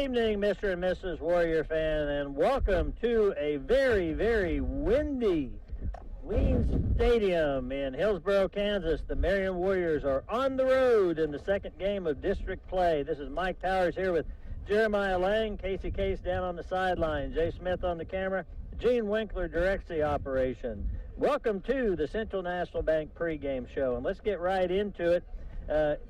evening, Mr. and Mrs. Warrior fan, and welcome to a very, very windy Wayne Stadium in Hillsboro, Kansas. The Marion Warriors are on the road in the second game of district play. This is Mike Powers here with Jeremiah Lange, Casey Case down on the sideline, Jay Smith on the camera, Gene Winkler directs the operation. Welcome to the Central National Bank pregame show, and let's get right into it.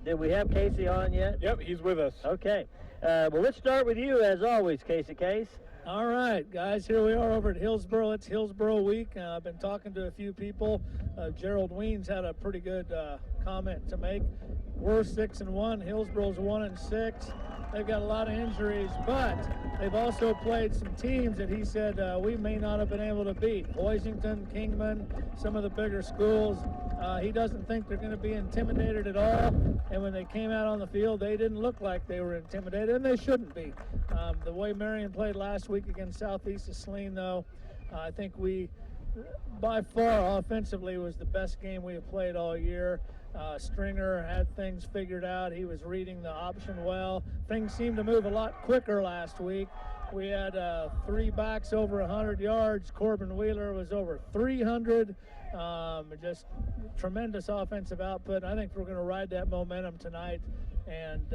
Did we have Casey on yet? Yep, he's with us. Okay. Well, let's start with you, as always, Casey Case. All right, guys, here we are over at Hillsboro. It's Hillsboro week. I've been talking to a few people. Gerald Weens had a pretty good comment to make. We're 6-1. Hillsboro's 1-6. They've got a lot of injuries, but they've also played some teams that he said we may not have been able to beat. Hoisington, Kingman, some of the bigger schools. He doesn't think they're going to be intimidated at all. And when they came out on the field, they didn't look like they were intimidated, and they shouldn't be. The way Marion played last week against Southeast of Saline, though, I think we, by far, offensively, was the best game we have played all year. Stringer had things figured out. He was reading the option well. Things seemed to move a lot quicker last week. We had 3 backs over 100 yards. Corbin Wheeler was over 300. Just tremendous offensive output. I think we're going to ride that momentum tonight. And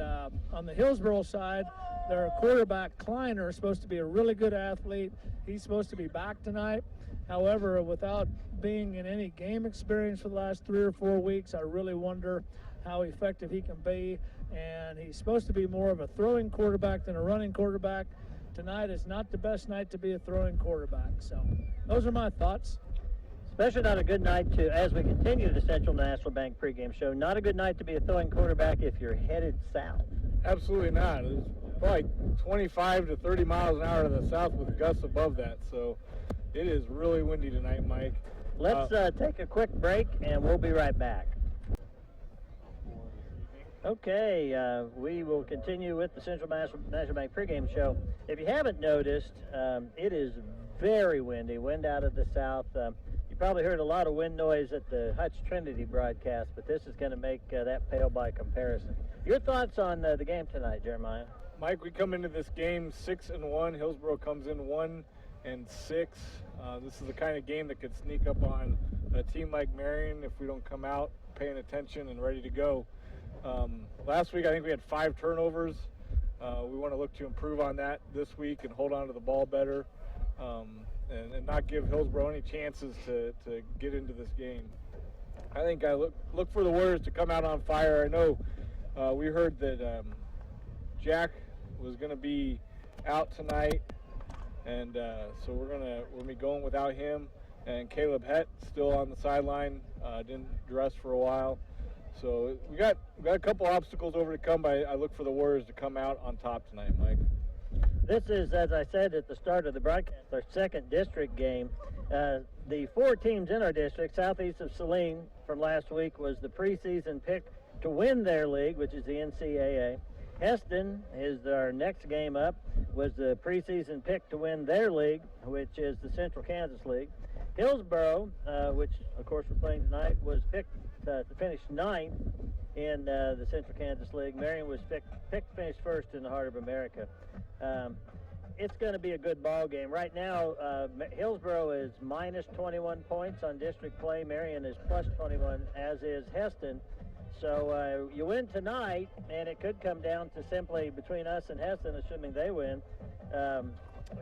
on the Hillsboro side, their quarterback, Kleiner, is supposed to be a really good athlete. He's supposed to be back tonight. However, without being in any game experience for the last 3 or 4 weeks, I really wonder how effective he can be. And he's supposed to be more of a throwing quarterback than a running quarterback. Tonight is not the best night to be a throwing quarterback. So those are my thoughts. Especially not a good night to, as we continue the Central National Bank pregame show, not a good night to be a throwing quarterback if you're headed south. Absolutely not. It's probably 25 to 30 miles an hour to the south with gusts above that. So it is really windy tonight, Mike. Let's take a quick break, and we'll be right back. Okay, we will continue with the Central National Bank pregame show. If you haven't noticed, it is very windy, wind out of the south. You probably heard a lot of wind noise at the Hutch Trinity broadcast, but this is going to make that pale by comparison. Your thoughts on the game tonight, Jeremiah? Mike, we come into this game 6-1. Hillsboro comes in 1-6. This is the kind of game that could sneak up on a team like Marion if we don't come out paying attention and ready to go. Last week, I think we had 5 turnovers. We want to look to improve on that this week and hold on to the ball better. And not give Hillsboro any chances to get into this game. I think I look for the Warriors to come out on fire. I know we heard that Jack was going to be out tonight, and so we're gonna be going without him. And Caleb Hett still on the sideline, didn't dress for a while. So we got a couple obstacles over to come, but I look for the Warriors to come out on top tonight, Mike. This is, as I said at the start of the broadcast, our second district game. The 4 teams in our district, Southeast of Saline from last week, was the preseason pick to win their league, which is the NCAA. Heston is our next game up, was the preseason pick to win their league, which is the Central Kansas League. Hillsboro, which of course we're playing tonight, was picked to finish 9th in the Central Kansas League. Marion was picked to finish 1st in the Heart of America. It's going to be a good ball game. Right now, Hillsboro is minus 21 points on district play. Marion is plus 21, as is Heston. So you win tonight, and it could come down to simply between us and Heston, assuming they win,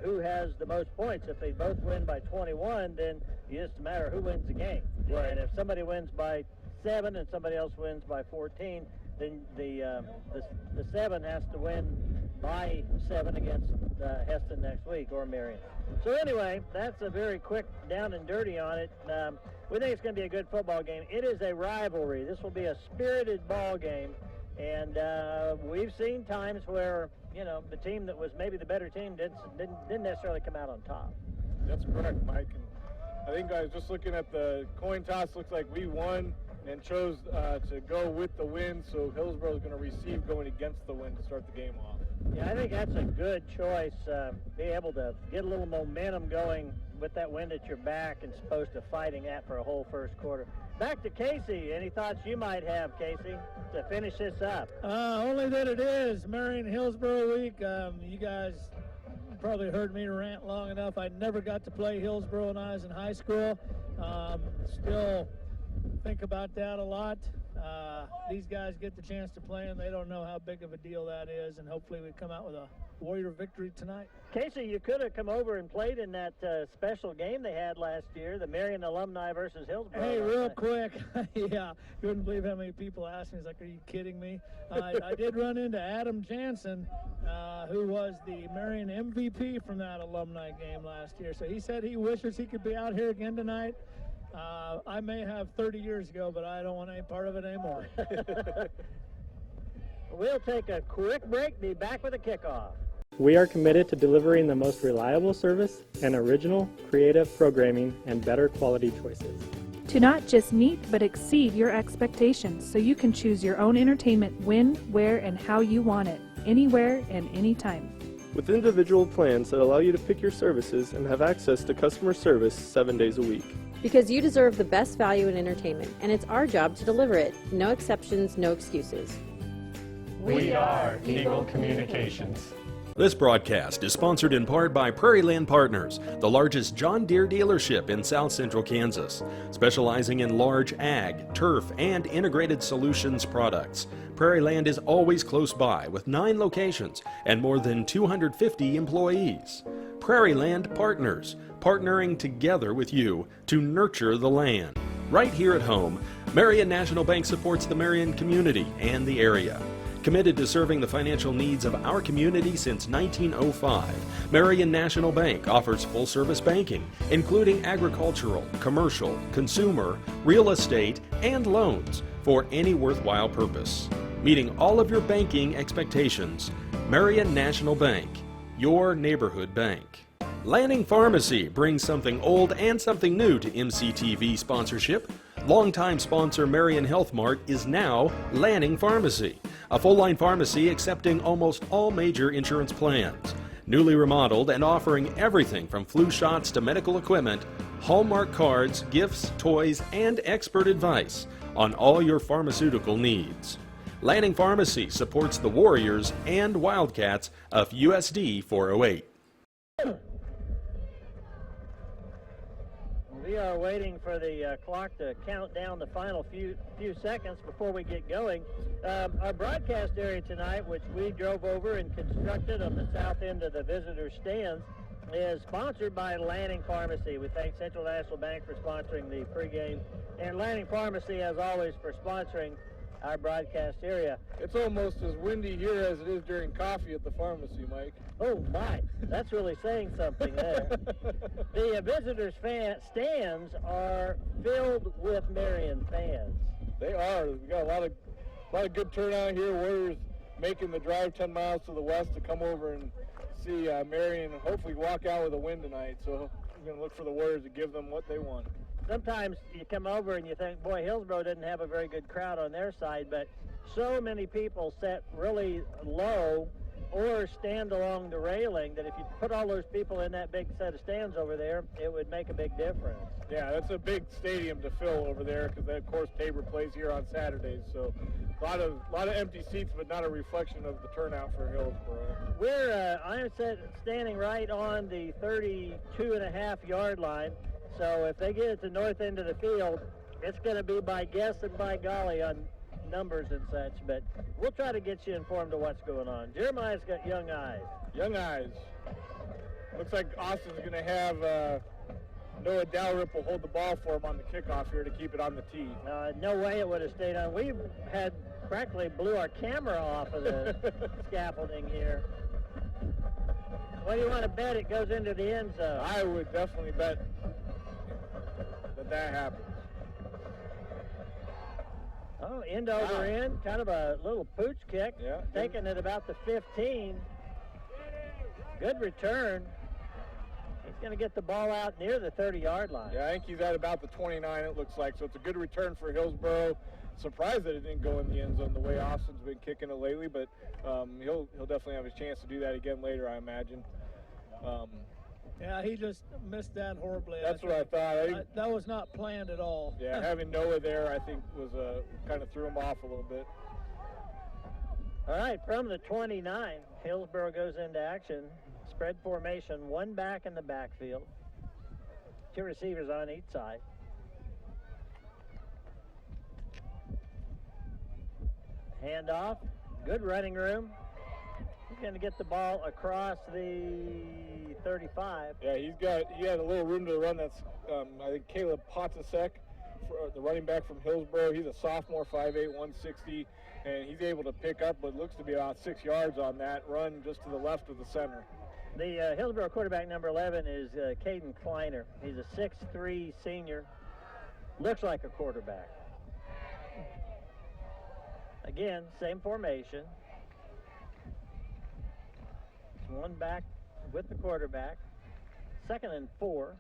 who has the most points. If they both win by 21, then it's just a matter of who wins the game. Right. And if somebody wins by 7 and somebody else wins by 14, then the 7 has to win by 7 against Heston next week, or Marion. So anyway, that's a very quick down and dirty on it. We think it's going to be a good football game. It is a rivalry. This will be a spirited ball game, and we've seen times where the team that was maybe the better team didn't necessarily come out on top. That's correct, Mike. And I think I was just looking at the coin toss. Looks like we won and chose to go with the win, so Hillsboro is going to receive going against the win to start the game off. Yeah, I think that's a good choice. Be able to get a little momentum going with that wind at your back, and opposed to fighting that for a whole first quarter. back to Casey. Any thoughts you might have, Casey, to finish this up? Only that it is Marion Hillsboro week. You guys probably heard me rant long enough. I never got to play Hillsboro when I was in high school. Still think about that a lot. These guys get the chance to play, and they don't know how big of a deal that is, and hopefully we come out with a Warrior victory tonight. Casey, you could have come over and played in that special game they had last year, the Marion alumni versus Hillsboro. Hey, real quick, yeah, you wouldn't believe how many people asked me. It's like, are you kidding me? I did run into Adam Jansen, who was the Marion MVP from that alumni game last year. So he said he wishes he could be out here again tonight. I may have 30 years ago, but I don't want any part of it anymore. We'll take a quick break, be back with a kickoff. We are committed to delivering the most reliable service and original, creative programming and better quality choices. To not just meet but exceed your expectations so you can choose your own entertainment when, where, and how you want it, anywhere and anytime. With individual plans that allow you to pick your services and have access to customer service 7 days a week. Because you deserve the best value in entertainment, and it's our job to deliver it. No exceptions, no excuses. We are Eagle Communications. This broadcast is sponsored in part by Prairie Land Partners, the largest John Deere dealership in south central Kansas. Specializing in large ag, turf, and integrated solutions products, Prairie Land is always close by with 9 locations and more than 250 employees. Prairie Land Partners, partnering together with you to nurture the land. Right here at home, Marion National Bank supports the Marion community and the area. Committed to serving the financial needs of our community since 1905, Marion National Bank offers full-service banking, including agricultural, commercial, consumer, real estate, and loans for any worthwhile purpose. Meeting all of your banking expectations, Marion National Bank, your neighborhood bank. Lange Pharmacy brings something old and something new to MCTV sponsorship. Longtime sponsor Marion Health Mart is now Lange Pharmacy, a full-line pharmacy accepting almost all major insurance plans. Newly remodeled and offering everything from flu shots to medical equipment, Hallmark cards, gifts, toys, and expert advice on all your pharmaceutical needs. Lange Pharmacy supports the Warriors and Wildcats of USD 408. We are waiting for the clock to count down the final few seconds before we get going. Our broadcast area tonight, which we drove over and constructed on the south end of the visitor stands, is sponsored by Lange Pharmacy. We thank Central National Bank for sponsoring the pregame, and Lange Pharmacy, as always, for sponsoring our broadcast area. It's almost as windy here as it is during coffee at the pharmacy, Mike. Oh my, that's really saying something there. The visitors' stands are filled with Marion fans. They are. We've got a lot of good turnout here. Warriors making the drive 10 miles to the west to come over and see Marion and hopefully walk out with a win tonight. So we're going to look for the Warriors to give them what they want. Sometimes you come over and you think, boy, Hillsboro didn't have a very good crowd on their side, but so many people sit really low or stand along the railing that if you put all those people in that big set of stands over there, it would make a big difference. Yeah, that's a big stadium to fill over there because, of course, Tabor plays here on Saturdays. So a lot of empty seats, but not a reflection of the turnout for Hillsboro. I'm standing right on the 32.5-yard line. So if they get at the north end of the field, it's going to be by guess and by golly on numbers and such. But we'll try to get you informed of what's going on. Jeremiah's got young eyes. Young eyes. Looks like Austin's going to have Noah Dalrymple will hold the ball for him on the kickoff here to keep it on the tee. No way it would have stayed on. We had practically blew our camera off of the scaffolding here. What do you want to bet it goes into the end zone? I would definitely bet that happens. Oh, end over end, kind of a little pooch kick. Yeah. Taking it about the 15. Good return. He's going to get the ball out near the 30-yard line. Yeah, I think he's at about the 29, it looks like. So it's a good return for Hillsboro. Surprised that it didn't go in the end zone the way Austin's been kicking it lately, but he'll definitely have a chance to do that again later, I imagine. Yeah, he just missed that horribly. That's what I thought. That was not planned at all. Yeah, having Noah there, I think, was kind of threw him off a little bit. All right, from the 29, Hillsboro goes into action. Spread formation, one back in the backfield. Two receivers on each side. Handoff, good running room. He's going to get the ball across the 35. Yeah, he had a little room to run. That's I think Caleb Potasek, the running back from Hillsboro. He's a sophomore, 5'8", 160, and he's able to pick up what looks to be about 6 yards on that run just to the left of the center. The Hillsboro quarterback, number 11, is Caden Kleiner. He's a 6'3" senior. Looks like a quarterback. Again, same formation. It's one back with the quarterback. 2nd and 4.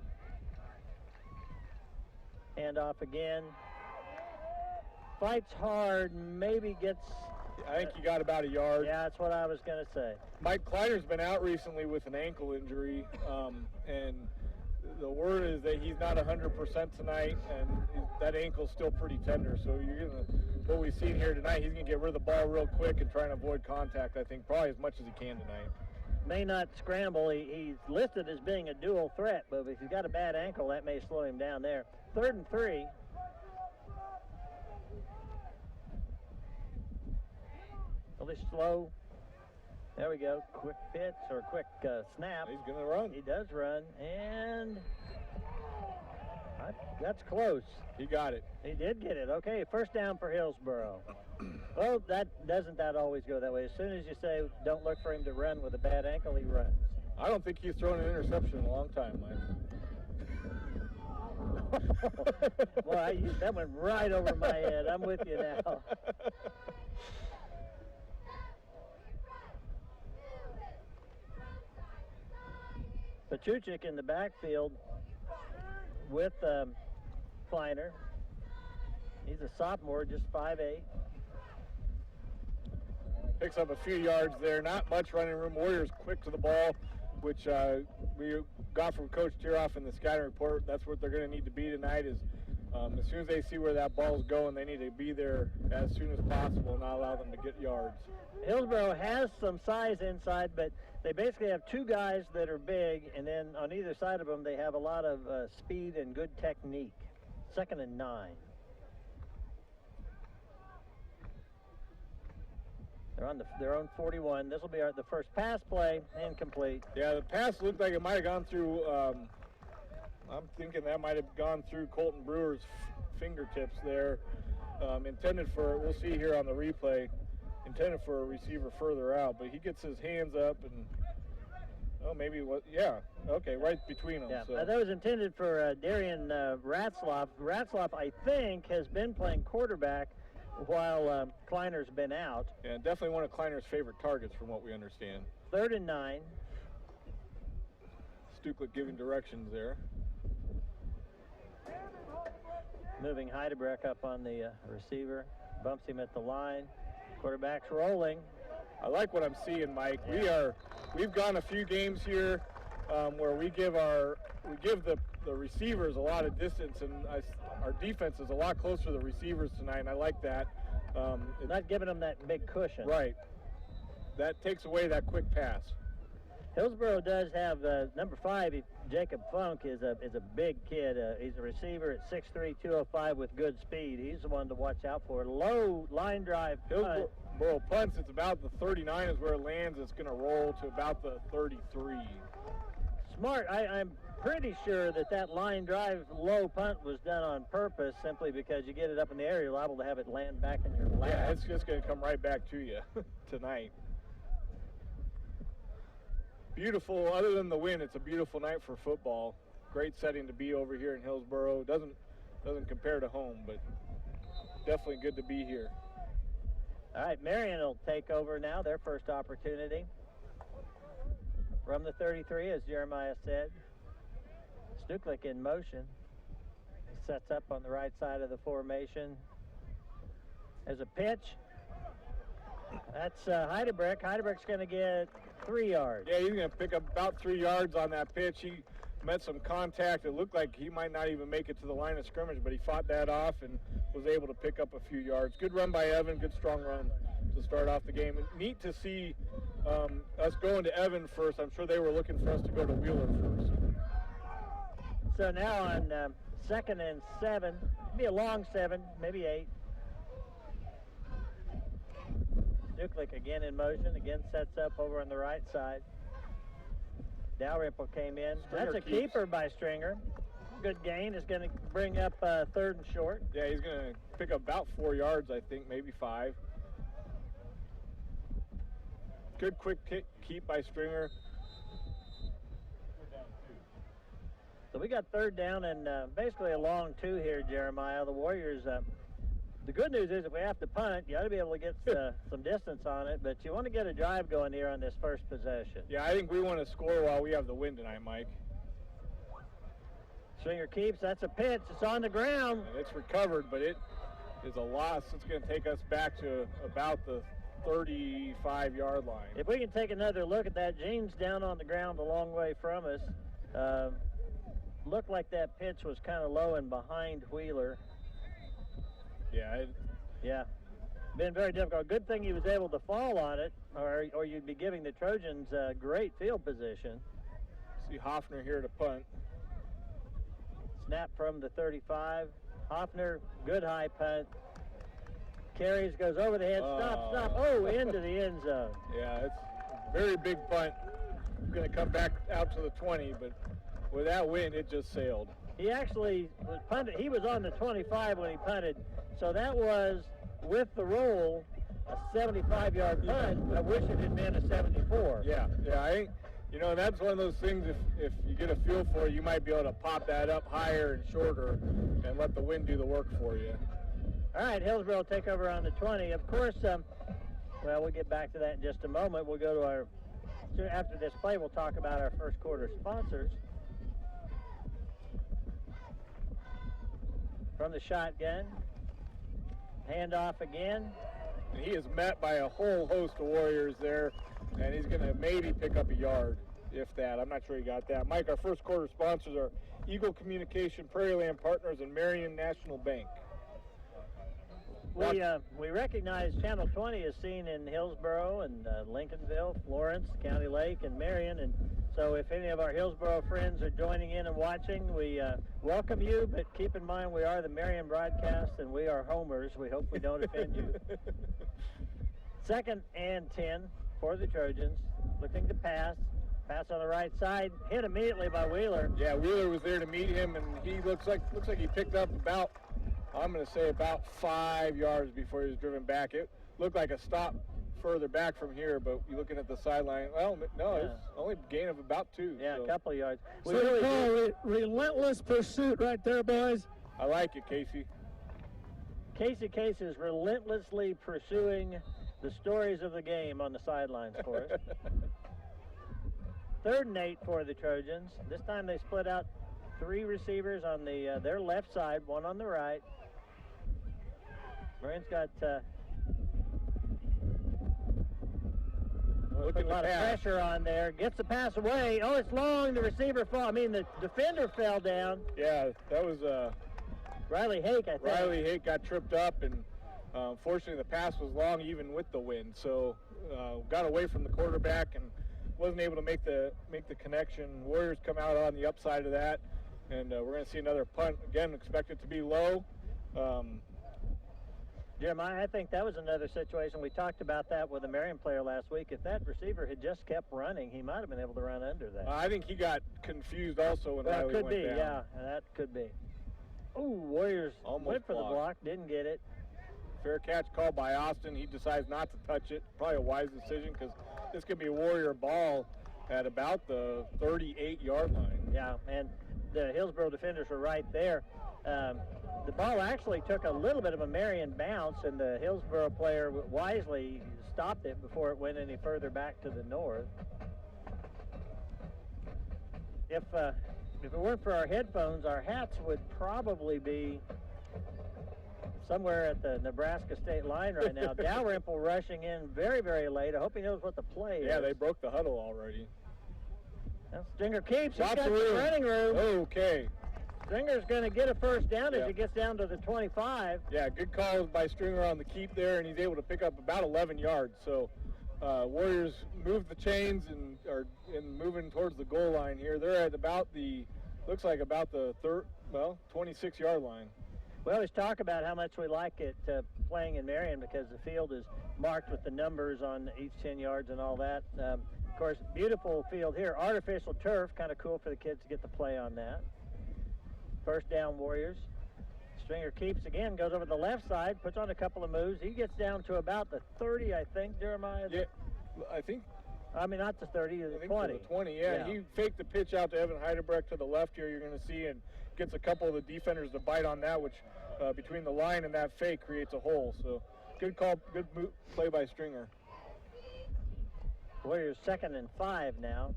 Hand off again. Fights hard, maybe gets... I think he got about a yard. Yeah, that's what I was going to say. Mike Kleiner's been out recently with an ankle injury, and the word is that he's not 100% tonight, and that ankle's still pretty tender. So what we've seen here tonight, he's going to get rid of the ball real quick and try and avoid contact, I think, probably as much as he can tonight. May not scramble. He's listed as being a dual threat, but if he's got a bad ankle, that may slow him down there. 3rd and 3. Really slow. There we go. Quick pitch or quick snap. He's going to run. He does run, and that's close. He got it. He did get it. Okay, first down for Hillsboro. Well, that always go that way. As soon as you say don't look for him to run with a bad ankle, he runs. I don't think he's thrown an interception in a long time, Mike. Boy, that went right over my head. I'm with you now. Pachuchik in the backfield with Kleiner. He's a sophomore, just 5'8". Picks up a few yards there. Not much running room. Warriors quick to the ball, which we got from Coach Tiroff in the scouting report. That's what they're going to need to be tonight is as soon as they see where that ball's going, they need to be there as soon as possible and not allow them to get yards. Hillsboro has some size inside, but they basically have two guys that are big, and then on either side of them they have a lot of speed and good technique. 2nd and 9. They're on their own 41. This will be the first pass play, incomplete. Yeah, the pass looked like it might have gone through, I'm thinking that might have gone through Colton Brewer's fingertips there. Intended for, we'll see here on the replay, intended for a receiver further out, but he gets his hands up and, right between them. Yeah, so. that was intended for Darian Ratzloff. Ratzloff, I think, has been playing quarterback while Kleiner's been out. Yeah, definitely one of Kleiner's favorite targets from what we understand. 3rd and 9. Stuklik giving directions there. Moving Heidebrecht up on the receiver. Bumps him at the line. Quarterback's rolling. I like what I'm seeing, Mike. We've gone a few games here where we give the receivers a lot of distance, and our defense is a lot closer to the receivers tonight, and I like that. Not giving them that big cushion. Right. That takes away that quick pass. Hillsboro does have number 5. Jacob Funk is a big kid. He's a receiver at 6'3", 205 with good speed. He's the one to watch out for. Low line drive punt. Hillsboro punts. It's about the 39 is where it lands. It's going to roll to about the 33. Smart. I'm pretty sure that line drive low punt was done on purpose, simply because you get it up in the air, you're liable to have it land back in your lap. Yeah, it's just going to come right back to you tonight. Beautiful. Other than the wind, it's a beautiful night for football. Great setting to be over here in Hillsboro. Doesn't compare to home, but definitely good to be here. All right, Marion will take over now, their first opportunity. From the 33, as Jeremiah said. Stuklik in motion. Sets up on the right side of the formation. There's a pitch. That's Heidelberg. Heidelberg's going to get 3 yards. Yeah, he's going to pick up about 3 yards on that pitch. He met some contact. It looked like he might not even make it to the line of scrimmage, but he fought that off and was able to pick up a few yards. Good run by Evan, good strong run to start off the game. And neat to see us going to Evan first. I'm sure they were looking for us to go to Wheeler first. So now on 2nd and 7, be a long 7, maybe 8. Duklik again in motion, again sets up over on the right side. Dalrymple came in. Stringer That's a keeps. keeper by Stringer. Good gain. Is going to bring up 3rd and short. Yeah, he's going to pick up about 4 yards, I think, maybe 5. Good quick keep by Stringer. So we got 3rd down and basically a long 2 here, Jeremiah. The Warriors, the good news is if we have to punt, you ought to be able to get some distance on it, but you want to get a drive going here on this first possession. Yeah, I think we want to score while we have the win tonight, Mike. Stringer keeps. That's a pitch. It's on the ground. And it's recovered, but it is a loss. It's going to take us back to about the 35-yard line. If we can take another look at that, Gene's down on the ground a long way from us. Looked like that pitch was kind of low and behind Wheeler. Yeah, Been very difficult. Good thing he was able to fall on it, or you'd be giving the Trojans great field position. see Hoffner here to punt. Snap from the 35. Hoffner, good high punt. Carries, goes over the head. Stop. Oh, into the end zone. Yeah, it's a very big punt. Going to come back out to the 20, but with that wind, it just sailed. He actually was punted. He was on the 25 when he punted, so that was, with the roll, a 75-yard punt. I wish it had been a 74. Yeah, I think, that's one of those things, if you get a feel for it, you might be able to pop that up higher and shorter and let the wind do the work for you. All right, Hillsboro will take over on the 20. Of course, we'll get back to that in just a moment. We'll go to after this play, we'll talk about our first quarter sponsors. From the shotgun, handoff again. And he is met by a whole host of Warriors there, and he's going to maybe pick up a yard, if that. I'm not sure he got that. Mike, our first quarter sponsors are Eagle Communication, Prairie Land Partners, and Marion National Bank. We recognize Channel 20 is seen in Hillsboro and Lincolnville, Florence, County Lake, and Marion. And so if any of our Hillsboro friends are joining in and watching, we welcome you, but keep in mind we are the Marion broadcast and we are homers. We hope we don't offend you. 2nd and 10 for the Trojans, looking to pass. Pass on the right side, hit immediately by Wheeler. Yeah, Wheeler was there to meet him, and he looks like he picked up about, I'm going to say about 5 yards before he was driven back. It looked like a stop further back from here, but you're looking at the sideline. Well, no, It's only a gain of about 2. Yeah, so. a couple of yards. So you call relentless pursuit right there, boys. I like it, Casey. Casey Case is relentlessly pursuing the stories of the game on the sidelines for us. 3rd and 8 for the Trojans. This time they split out 3 receivers on their left side, 1 on the right. Marion's got put a lot of pressure on there. Gets the pass away. Oh, it's long. The receiver the defender fell down. Yeah, that was Riley Hake, I think. Riley Hake got tripped up, and unfortunately the pass was long even with the wind. So got away from the quarterback and wasn't able to make the connection. Warriors come out on the upside of that, and we're going to see another punt. Again, expect it to be low. Jeremiah, I think that was another situation. We talked about that with a Marion player last week. If that receiver had just kept running, he might have been able to run under that. I think he got confused also when Riley went down. Yeah, that could be. Oh, Warriors Almost went for blocked. the block, didn't get it. Fair catch called by Austin. He decides not to touch it. Probably a wise decision because this could be a Warrior ball at about the 38-yard line. Yeah, and the Hillsboro defenders were right there. The ball actually took a little bit of a Marion bounce, and the Hillsboro player wisely stopped it before it went any further back to the north. If it weren't for our headphones, our hats would probably be somewhere at the Nebraska state line right now. Dalrymple rushing in very, very late. I hope he knows what the play is. Yeah, they broke the huddle already. Now Stringer keeps. He's Lots got of room. the running room. Okay. Stringer's going to get a first down Yeah. as he gets down to the 25. Yeah, good call by Stringer on the keep there, and he's able to pick up about 11 yards. So Warriors move the chains and are moving towards the goal line here. They're at about the 26-yard line. We always talk about how much we like it playing in Marion because the field is marked with the numbers on each 10 yards and all that. Of course, beautiful field here. Artificial turf, kind of cool for the kids to get to play on that. First down, Warriors. Stringer keeps again, goes over the left side, puts on a couple of moves. He gets down to about the 30, I think, Jeremiah. Yeah, I think. I mean, not the 30, the I think 20. to the 20, yeah. He faked the pitch out to Evan Heidebrecht to the left here, you're going to see, and gets a couple of the defenders to bite on that, which between the line and that fake creates a hole. So good call, good play by Stringer. Warriors 2nd and 5 now.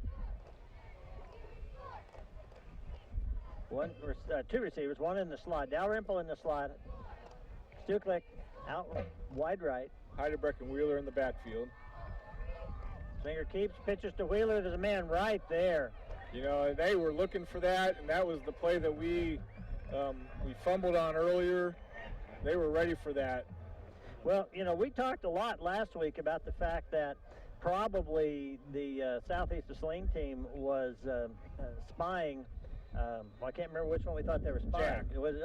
Two receivers, one in the slot. Dalrymple in the slot. Stuklik out wide right. Heidebrecht and Wheeler in the backfield. Stringer keeps, pitches to Wheeler. There's a man right there. You know, they were looking for that, and that was the play that we fumbled on earlier. They were ready for that. Well, you know, we talked a lot last week about the fact that probably the Southeast of Saline team was spying. I can't remember which one we thought they were spying. Jack. It was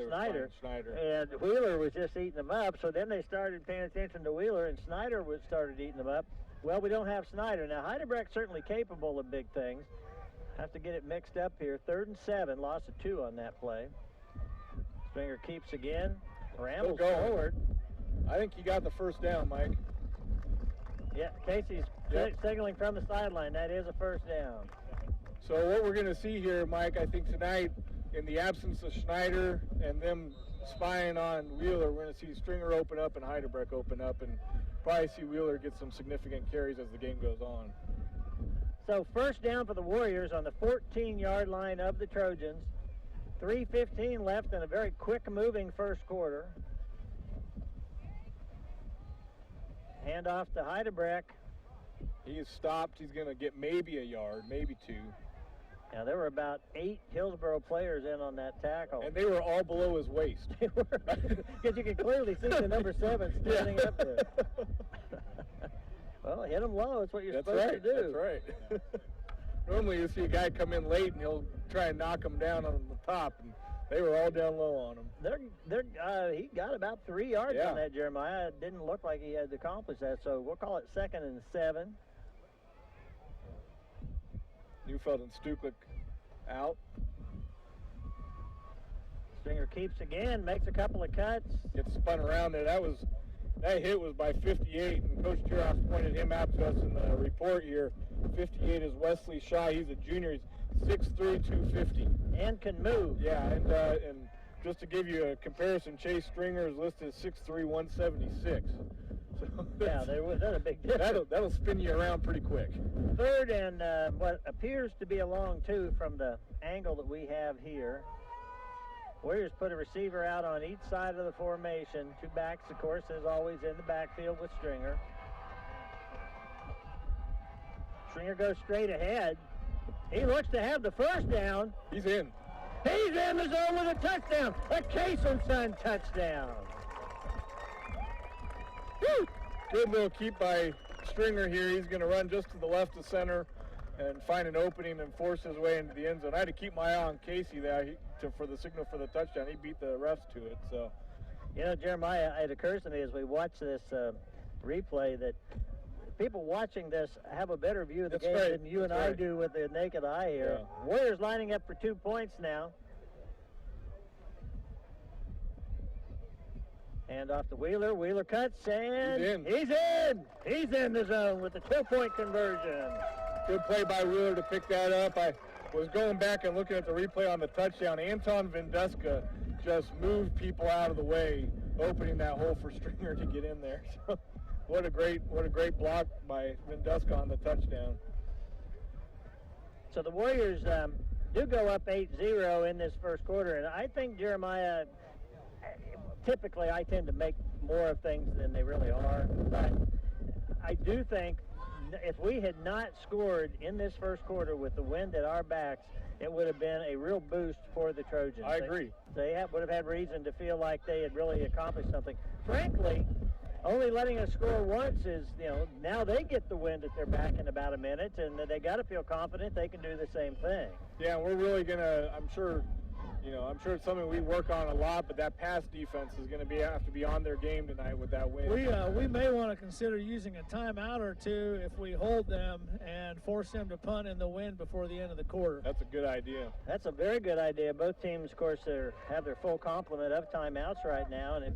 Snyder. Snyder. And Wheeler was just eating them up. So then they started paying attention to Wheeler, and Snyder started eating them up. Well, we don't have Snyder now. Heidebrecht's certainly capable of big things. Have to get it mixed up here. 3rd and 7, loss of 2 on that play. Stringer keeps again, rambles forward. I think he got the first down, Mike. Yeah, Casey's signaling from the sideline. That is a first down. So what we're going to see here, Mike, I think tonight, in the absence of Schneider and them spying on Wheeler, we're going to see Stringer open up and Heidebrecht open up, and probably see Wheeler get some significant carries as the game goes on. So first down for the Warriors on the 14-yard line of the Trojans. 3:15 left in a very quick-moving first quarter. Hand off to Heidebrecht. He is stopped. He's going to get maybe a yard, maybe 2. Now, there were about 8 Hillsboro players in on that tackle. And they were all below his waist. They were, because you can clearly see the number 7 standing up there. Well, hit him low. That's what you're supposed to do. That's right. Normally you see a guy come in late and he'll try and knock him down on the top, and they were all down low on him. He got about 3 yards on that, Jeremiah. It didn't look like he had accomplished that, so we'll call it 2nd and 7. Neufeld and Stuklik out. Stringer keeps again, makes a couple of cuts. Gets spun around there. That hit was by 58, and Coach Tiroff pointed him out to us in the report here. 58 is Wesley Shaw. He's a junior. He's 6'3", 250. And can move. Yeah, and just to give you a comparison, Chase Stringer is listed as 6'3", 176. So yeah, that's a big difference. That'll spin you around pretty quick. 3rd and what appears to be a long 2 from the angle that we have here. Warriors put a receiver out on each side of the formation. 2 backs, of course, as always, in the backfield with Stringer. Stringer goes straight ahead. He looks to have the first down. He's in. He's in the zone with a touchdown. A Case & Son touchdown. Woo! Good little keep by Stringer here. He's going to run just to the left of center and find an opening and force his way into the end zone. I had to keep my eye on Casey there for the signal for the touchdown. He beat the refs to it. So, you know, Jeremiah, it occurs to me as we watch this replay that people watching this have a better view of the game than you and I do with the naked eye here. Yeah. Warriors lining up for 2 points now. Hand off to Wheeler. Wheeler cuts, and he's in the zone with the 2-point conversion. Good play by Wheeler to pick that up. I was going back and looking at the replay on the touchdown. Anton Vendeska just moved people out of the way, opening that hole for Stringer to get in there. So, what a great block by Vendeska on the touchdown. So the Warriors do go up 8-0 in this first quarter, and I think, Jeremiah, typically I tend to make more of things than they really are, but I do think if we had not scored in this first quarter with the wind at our backs, it would have been a real boost for the Trojans. I agree. They would have had reason to feel like they had really accomplished something. Frankly, only letting us score once is, now they get the wind at their back in about a minute, and they got to feel confident they can do the same thing. Yeah, we're really gonna. I'm sure it's something we work on a lot, but that pass defense is going to have to be on their game tonight with that win. We may want to consider using a timeout or two if we hold them and force them to punt in the wind before the end of the quarter. That's a good idea. That's a very good idea. Both teams, of course, have their full complement of timeouts right now, and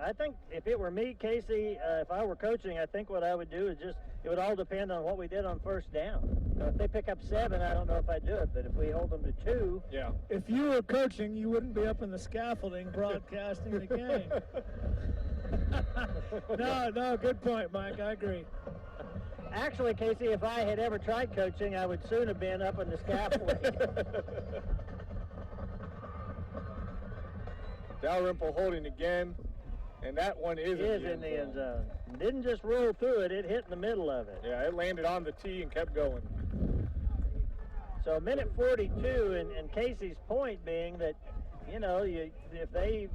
I think if it were me, Casey, if I were coaching, I think what I would do is it would all depend on what we did on first down. If they pick up 7, I don't know if I'd do it, but if we hold them to 2, yeah. If you were coaching, you wouldn't be up in the scaffolding broadcasting the game. No, good point, Mike. I agree. Actually, Casey, if I had ever tried coaching, I would soon have been up in the scaffolding. Dalrymple holding again, and that one is in the end zone. Didn't just roll through it, it hit in the middle of it. Yeah, it landed on the tee and kept going. So minute 42, and Casey's point being that, if they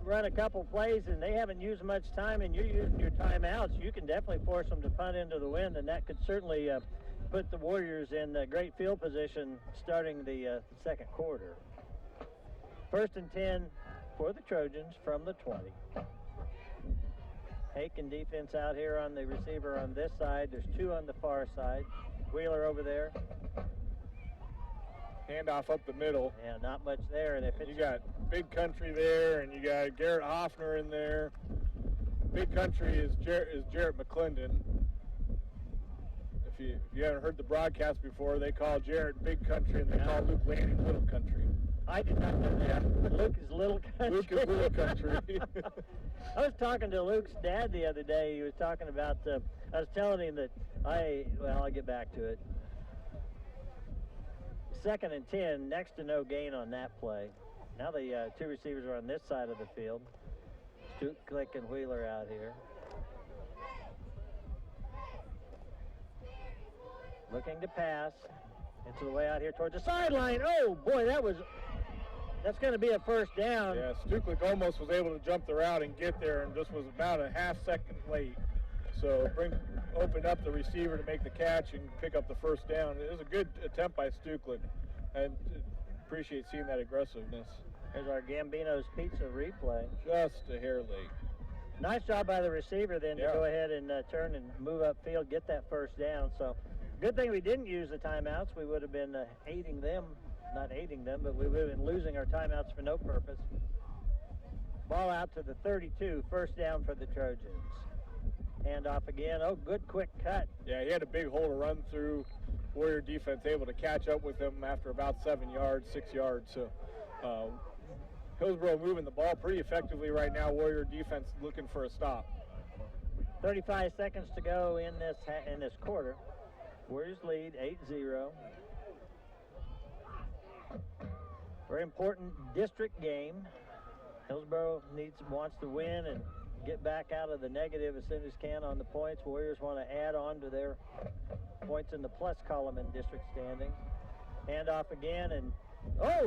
run a couple plays and they haven't used much time and you're using your timeouts, you can definitely force them to punt into the wind, and that could certainly put the Warriors in great field position starting the second quarter. 1st and 10 for the Trojans from the 20. Haken defense out here on the receiver on this side. There's 2 on the far side. Wheeler over there. Handoff up the middle. Yeah, not much there. And you got Big Country there, and you got Garrett Hoffner in there. Big Country is Jarrett McClendon. If you haven't heard the broadcast before, they call Jarrett Big Country, and they call Luke Lanning Little Country. I did not know that. Luke is Little Country. Luke is Little Country. I was talking to Luke's dad the other day. He was talking about, I was telling him that I'll get back to it. 2nd and 10, next to no gain on that play. Now the 2 receivers are on this side of the field. Click and Wheeler out here. Looking to pass. Into the way out here towards the sideline. Oh, boy, that's going to be a first down. Yeah, Stuklik almost was able to jump the route and get there, and just was about a half second late. So opened up the receiver to make the catch and pick up the first down. It was a good attempt by Stuklik, and appreciate seeing that aggressiveness. Here's our Gambino's Pizza replay. Just a hair late. Nice job by the receiver then to go ahead and turn and move upfield, get that first down. So good thing we didn't use the timeouts. We would have been not aiding them, but we would have been losing our timeouts for no purpose. Ball out to the 32, first down for the Trojans. Hand off again. Oh, good quick cut. Yeah, he had a big hole to run through. Warrior defense able to catch up with him after about 7 yards, 6 yards. So Hillsboro moving the ball pretty effectively right now. Warrior defense looking for a stop. 35 seconds to go in this quarter. Warriors lead 8-0. Very important district game. Hillsboro wants to win and get back out of the negative as soon as can on the points. Warriors want to add on to their points in the plus column in district standings. Hand off again, and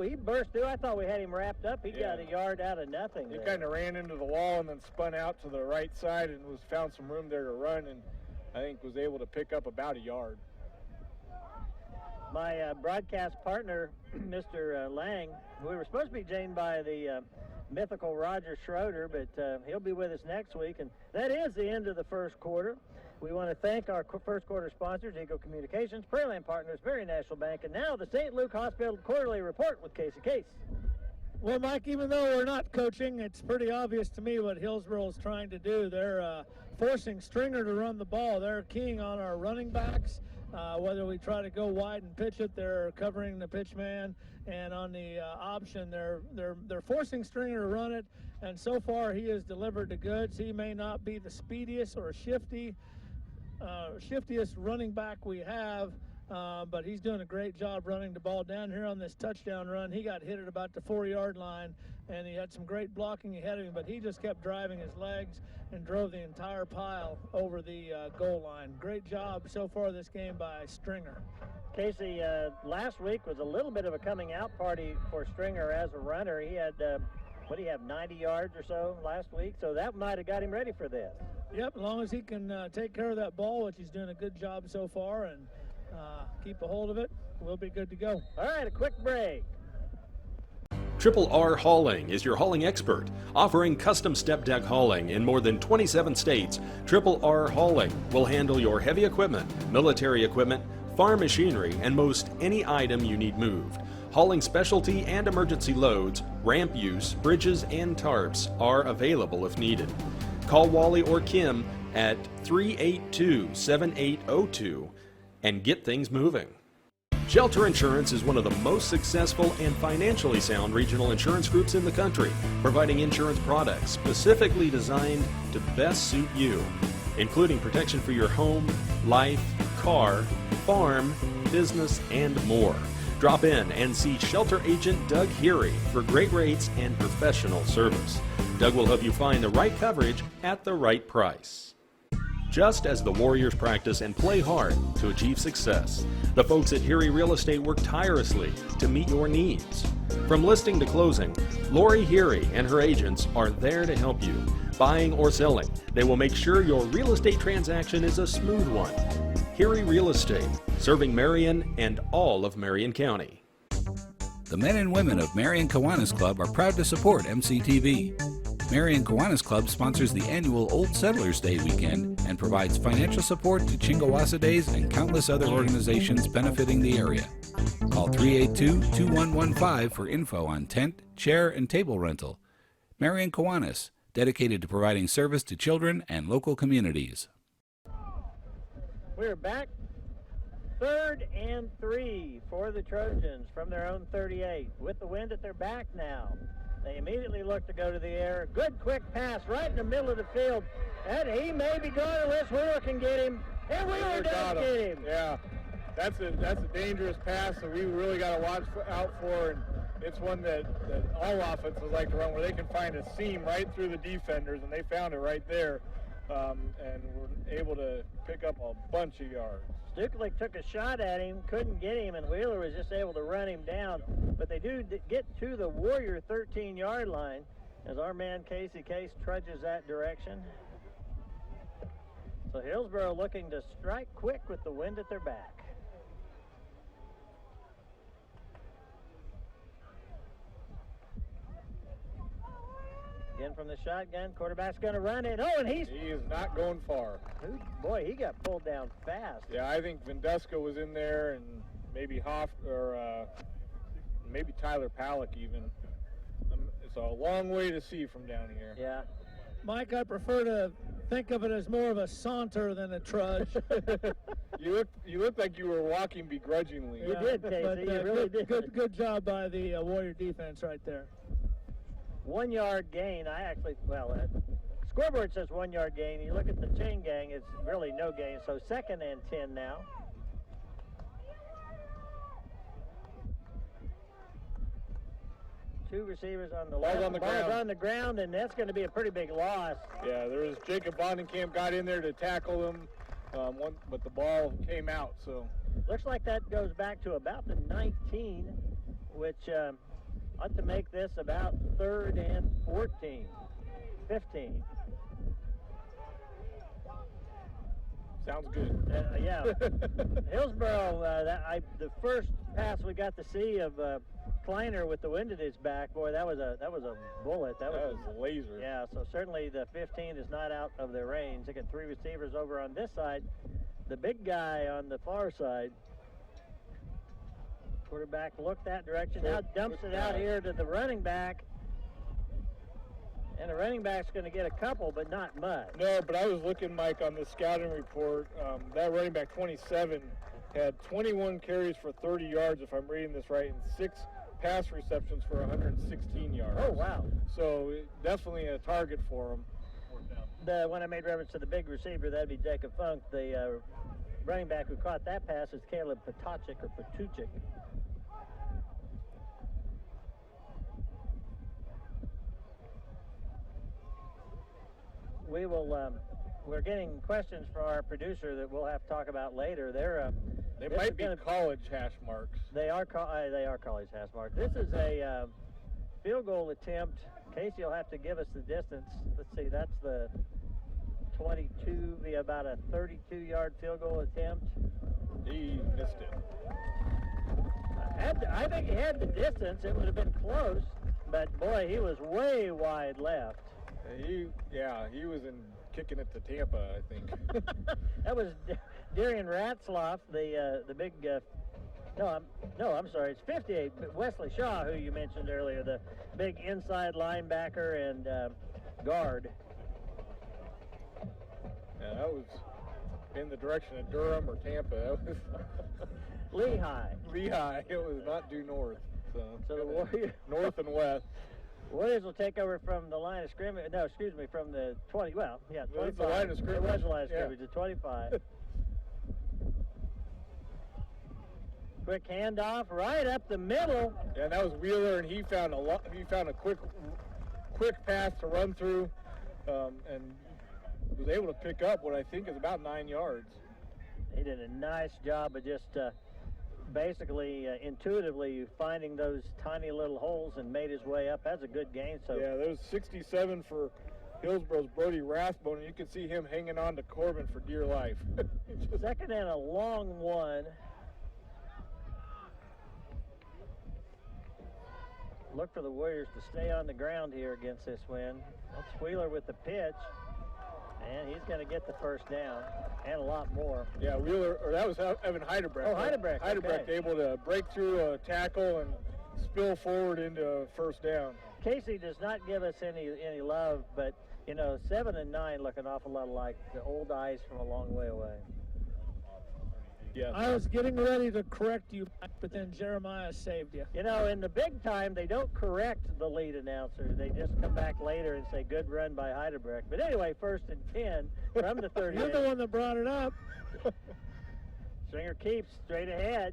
he burst through. I thought we had him wrapped up. He got a yard out of nothing. He kind of ran into the wall and then spun out to the right side and found some room there to run, and I think was able to pick up about a yard. My broadcast partner, Mr. Lange, we were supposed to be joined by the mythical Roger Schroeder, but he'll be with us next week, and that is the end of the first quarter. We want to thank our first quarter sponsors, Eagle Communications, Pregame Partners, Very National Bank, and now the St. Luke Hospital Quarterly Report with Casey Case. Well, Mike, even though we're not coaching, it's pretty obvious to me what Hillsboro is trying to do. They're forcing Stringer to run the ball. They're keying on our running backs. Whether we try to go wide and pitch it, they're covering the pitch man, and on the option, they're forcing Stringer to run it. And so far, he has delivered the goods. He may not be the speediest or shiftiest running back we have, but he's doing a great job running the ball down here on this touchdown run. He got hit at about the 4-yard line, and he had some great blocking ahead of him, but he just kept driving his legs and drove the entire pile over the goal line. Great job so far this game by Stringer. Casey, last week was a little bit of a coming out party for Stringer as a runner. He had, 90 yards or so last week, so that might have got him ready for this. Yep, as long as he can take care of that ball, which he's doing a good job so far, and keep a hold of it, we'll be good to go. All right, a quick break. Triple R Hauling is your hauling expert, offering custom step deck hauling in more than 27 states. Triple R Hauling will handle your heavy equipment, military equipment, farm machinery, and most any item you need moved. Hauling specialty and emergency loads, ramp use, bridges, and tarps are available if needed. Call Wally or Kim at 382-7802 and get things moving. Shelter Insurance is one of the most successful and financially sound regional insurance groups in the country, providing insurance products specifically designed to best suit you, including protection for your home, life, car, farm, business, and more. Drop in and see Shelter Agent Doug Heary for great rates and professional service. Doug will help you find the right coverage at the right price. Just as the Warriors practice and play hard to achieve success, the folks at Heary Real Estate work tirelessly to meet your needs. From listing to closing, Lori Heary and her agents are there to help you. Buying or selling, they will make sure your real estate transaction is a smooth one. Heary Real Estate, serving Marion and all of Marion County. The men and women of Marion Kiwanis Club are proud to support MCTV. Marion Kiwanis Club sponsors the annual Old Settlers Day weekend and provides financial support to Chingawassa Days and countless other organizations benefiting the area. Call 382-2115 for info on tent, chair, and table rental. Marion Kiwanis, dedicated to providing service to children and local communities. We're back. 3rd and 3 for the Trojans from their own 38. With the wind at their back now, they immediately look to go to the air. Good quick pass right in the middle of the field. And he may be gone unless Wheeler can get him. And Wheeler does get him. Yeah, that's a dangerous pass that we really got to watch out for. And it's one that all offenses like to run, where they can find a seam right through the defenders, and they found it right there. And were able to pick up a bunch of yards. Stuklik took a shot at him, couldn't get him, and Wheeler was just able to run him down. But they do get to the Warrior 13-yard line as our man Casey Case trudges that direction. So Hillsboro looking to strike quick with the wind at their back. Again from the shotgun, quarterback's going to run it. Oh, and he is not going far. Boy, he got pulled down fast. Yeah, I think Vendeska was in there, and maybe maybe Tyler Palak even. It's a long way to see from down here. Yeah. Mike, I prefer to think of it as more of a saunter than a trudge. You looked like you were walking begrudgingly. You did, Casey. But, you really did. Good job by the Warrior defense right there. 1 yard gain. Scoreboard says 1 yard gain. You look at the chain gang, it's really no gain. So 2nd and 10 now. Two receivers on the left. Ball's on the ground, and that's going to be a pretty big loss. Yeah, there was Jacob Bondenkamp got in there to tackle him, but the ball came out. So looks like that goes back to about the 19, which ought to make this about 3rd and 15. sounds good. Yeah. Hillsboro, the first pass we got to see of Kleiner with the wind at his back, boy, that was a bullet. That was a laser. Yeah, so certainly the 15 is not out of their range. They got 3 receivers over on this side. The big guy on the far side. Quarterback looked that direction. Now dumps it out here to the running back. And the running back's going to get a couple, but not much. No, but I was looking, Mike, on the scouting report. That running back, 27, had 21 carries for 30 yards, if I'm reading this right, and 6 pass receptions for 116 yards. Oh, wow. So definitely a target for him. When I made reference to the big receiver, that'd be Jacob Funk, the running back who caught that pass is Caleb Potachik or Patuchik. We will. We're getting questions from our producer that we'll have to talk about later. They might be college hash marks. They are college hash marks. This is a field goal attempt. Casey will have to give us the distance. Let's see, that's the 22, be about a 32-yard field goal attempt. He missed it. I think he had the distance. It would have been close, but boy, he was way wide left. He was kicking it to Tampa, I think. That was Darian Ratzloff, the big. I'm sorry. It's 58. Wesley Shaw, who you mentioned earlier, the big inside linebacker and guard. Yeah, that was in the direction of Durham or Tampa. That was Lehigh. Lehigh. It was not due north. So the Warriors north and west. Warriors will take over from the line of scrimmage. No, excuse me, from the 20. Well, yeah, 25. It was the line of scrimmage. It was the line of scrimmage. The 25. Quick handoff right up the middle. Yeah, that was Wheeler, and he found a quick pass to run through, and was able to pick up what I think is about 9 yards. He did a nice job of just basically intuitively finding those tiny little holes and made his way up. That's a good gain. So yeah, there's 67 for Hillsboro's Brody Rathbone, and you can see him hanging on to Corbin for dear life. Second and a long one. Look for the Warriors to stay on the ground here against this wind. That's Wheeler with the pitch, and he's going to get the first down and a lot more. Yeah, Wheeler, or that was Evan Heidebrecht. Oh, Heidebrecht. Heidebrecht Okay. able to break through a tackle and spill forward into first down. Casey does not give us any love, but, 7 and 9 look an awful lot like the old ice from a long way away. Yes. I was getting ready to correct you, but then Jeremiah saved you. In the big time, they don't correct the lead announcer. They just come back later and say, good run by Heidebrecht. But anyway, 1st and 10 from the 38. You're the one that brought it up. Stringer keeps straight ahead.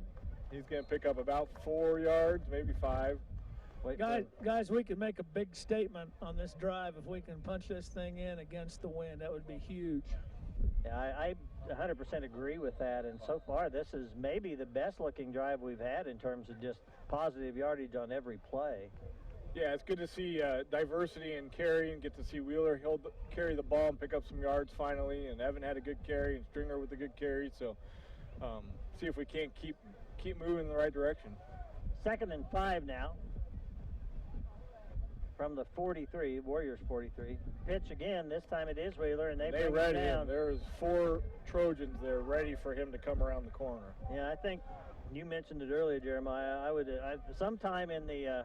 He's going to pick up about 4 yards, maybe 5. Guys, we could make a big statement on this drive if we can punch this thing in against the wind. That would be huge. Yeah, I 100% agree with that, and so far this is maybe the best-looking drive we've had in terms of just positive yardage on every play. Yeah, it's good to see diversity in carry and get to see Wheeler. He'll carry the ball and pick up some yards finally, and Evan had a good carry and Stringer with a good carry, so see if we can't keep moving in the right direction. 2nd and 5 now. From the 43, Warriors 43. Pitch again, this time it is Wheeler, and they bring ready him down. him. There's 4 Trojans there ready for him to come around the corner. Yeah, I think you mentioned it earlier, Jeremiah. Sometime in the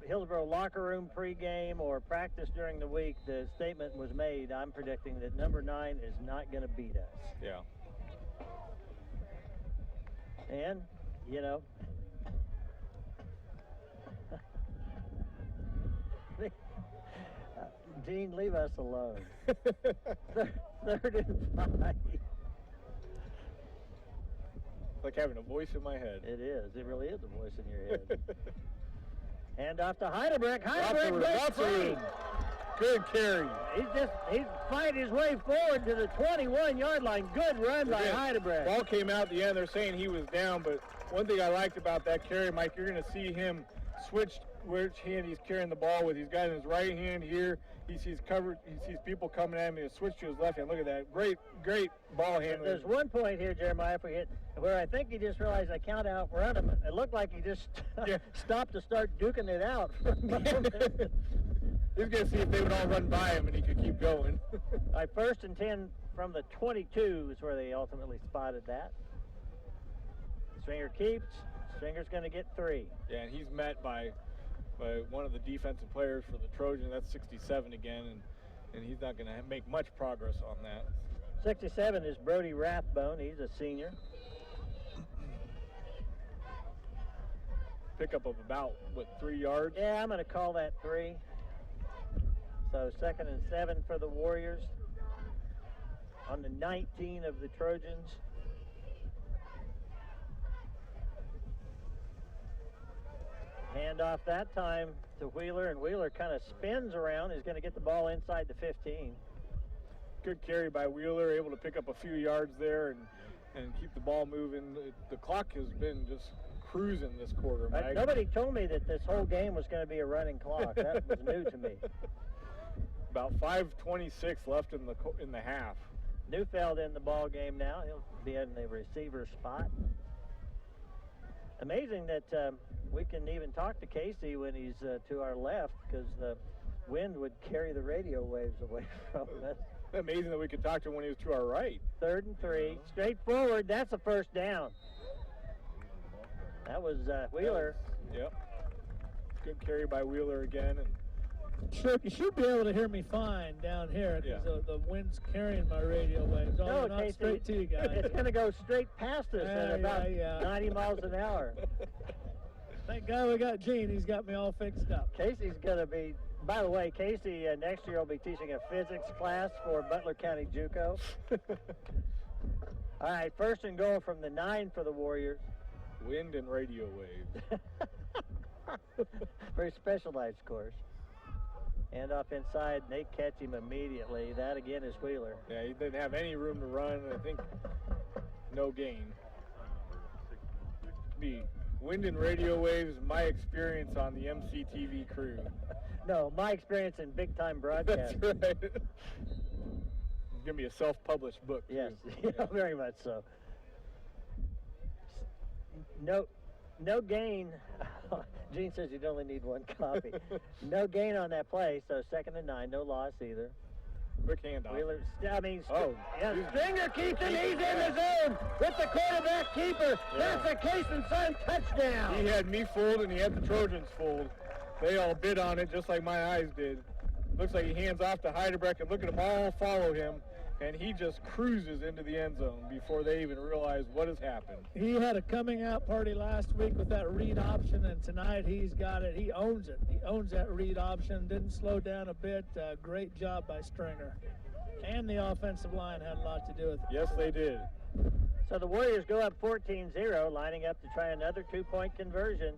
Hillsboro locker room pregame or practice during the week, the statement was made, I'm predicting that number 9 is not going to beat us. Yeah. And, Gene, leave us alone. 3rd and 5. Like having a voice in my head. It is. It really is a voice in your head. Hand off to Heidebrecht. Heidebrecht goes good carry. He's fighting his way forward to the 21-yard line. Good run by Heidebrecht. Ball came out at the end. They're saying he was down, but one thing I liked about that carry, Mike, you're going to see him switch which hand he's carrying the ball with. He's got in his right hand here. He sees people coming at him. He'll switch to his left hand. Look at that. Great ball handling. There's one point here, Jeremiah, where I think he just realized I can't outrun him. It looked like he just stopped to start duking it out for a moment. He's going to see if they would all run by him and he could keep going. 1st and 10 from the 22 is where they ultimately spotted that. Stringer keeps. Stringer's going to get 3. Yeah, and he's met by one of the defensive players for the Trojans. That's 67 again, and he's not going to make much progress on that. 67 is Brody Rathbone. He's a senior. Pickup of about, 3 yards? Yeah, I'm going to call that 3. So 2nd and 7 for the Warriors on the 19 of the Trojans. Handoff that time to Wheeler, and Wheeler kind of spins around. He's going to get the ball inside the 15. Good carry by Wheeler, able to pick up a few yards there and keep the ball moving. The clock has been just cruising this quarter, Mike. Nobody told me that this whole game was going to be a running clock. That was new to me. About 5:26 left in the half. Neufeld in the ball game now. He'll be in the receiver spot. Amazing that we can even talk to Casey when he's to our left, because the wind would carry the radio waves away from us. Amazing that we could talk to him when he was to our right. 3rd and 3. Straight forward. That's a first down. That was Wheeler. Yep. Good carry by Wheeler again. And You should be able to hear me fine down here, because the wind's carrying my radio waves. No, not Casey, straight to you guys. It's going to go straight past us at about 90 miles an hour. Thank God we got Gene. He's got me all fixed up. Casey's going to be, by the way, Casey next year will be teaching a physics class for Butler County JUCO. All right, 1st and goal from the 9 for the Warriors. Wind and radio waves. Very specialized course. And up inside, and they catch him immediately. That again is Wheeler. Yeah, he didn't have any room to run. I think no gain. Be wind and radio waves, my experience on the MCTV crew. No, my experience in big-time broadcast. That's right. It's going to be a self-published book, too. Yes, very much so. No gain. Gene says you'd only need one copy. No gain on that play, so 2nd and 9, no loss either. Quick handoff. Wheeler, yeah, Stringer keeps him. He's in the zone with the quarterback keeper. Yeah. That's a Case and Son touchdown. He had me fooled, and he had the Trojans fooled. They all bid on it, just like my eyes did. Looks like he hands off to Heidebrecht, and look at them all follow him. And he just cruises into the end zone before they even realize what has happened. He had a coming out party last week with that read option, and tonight he's got it. He owns it. He owns that read option. Didn't slow down a bit. Great job by Stringer. And the offensive line had a lot to do with it. Yes, they did. So the Warriors go up 14-0, lining up to try another 2-point conversion.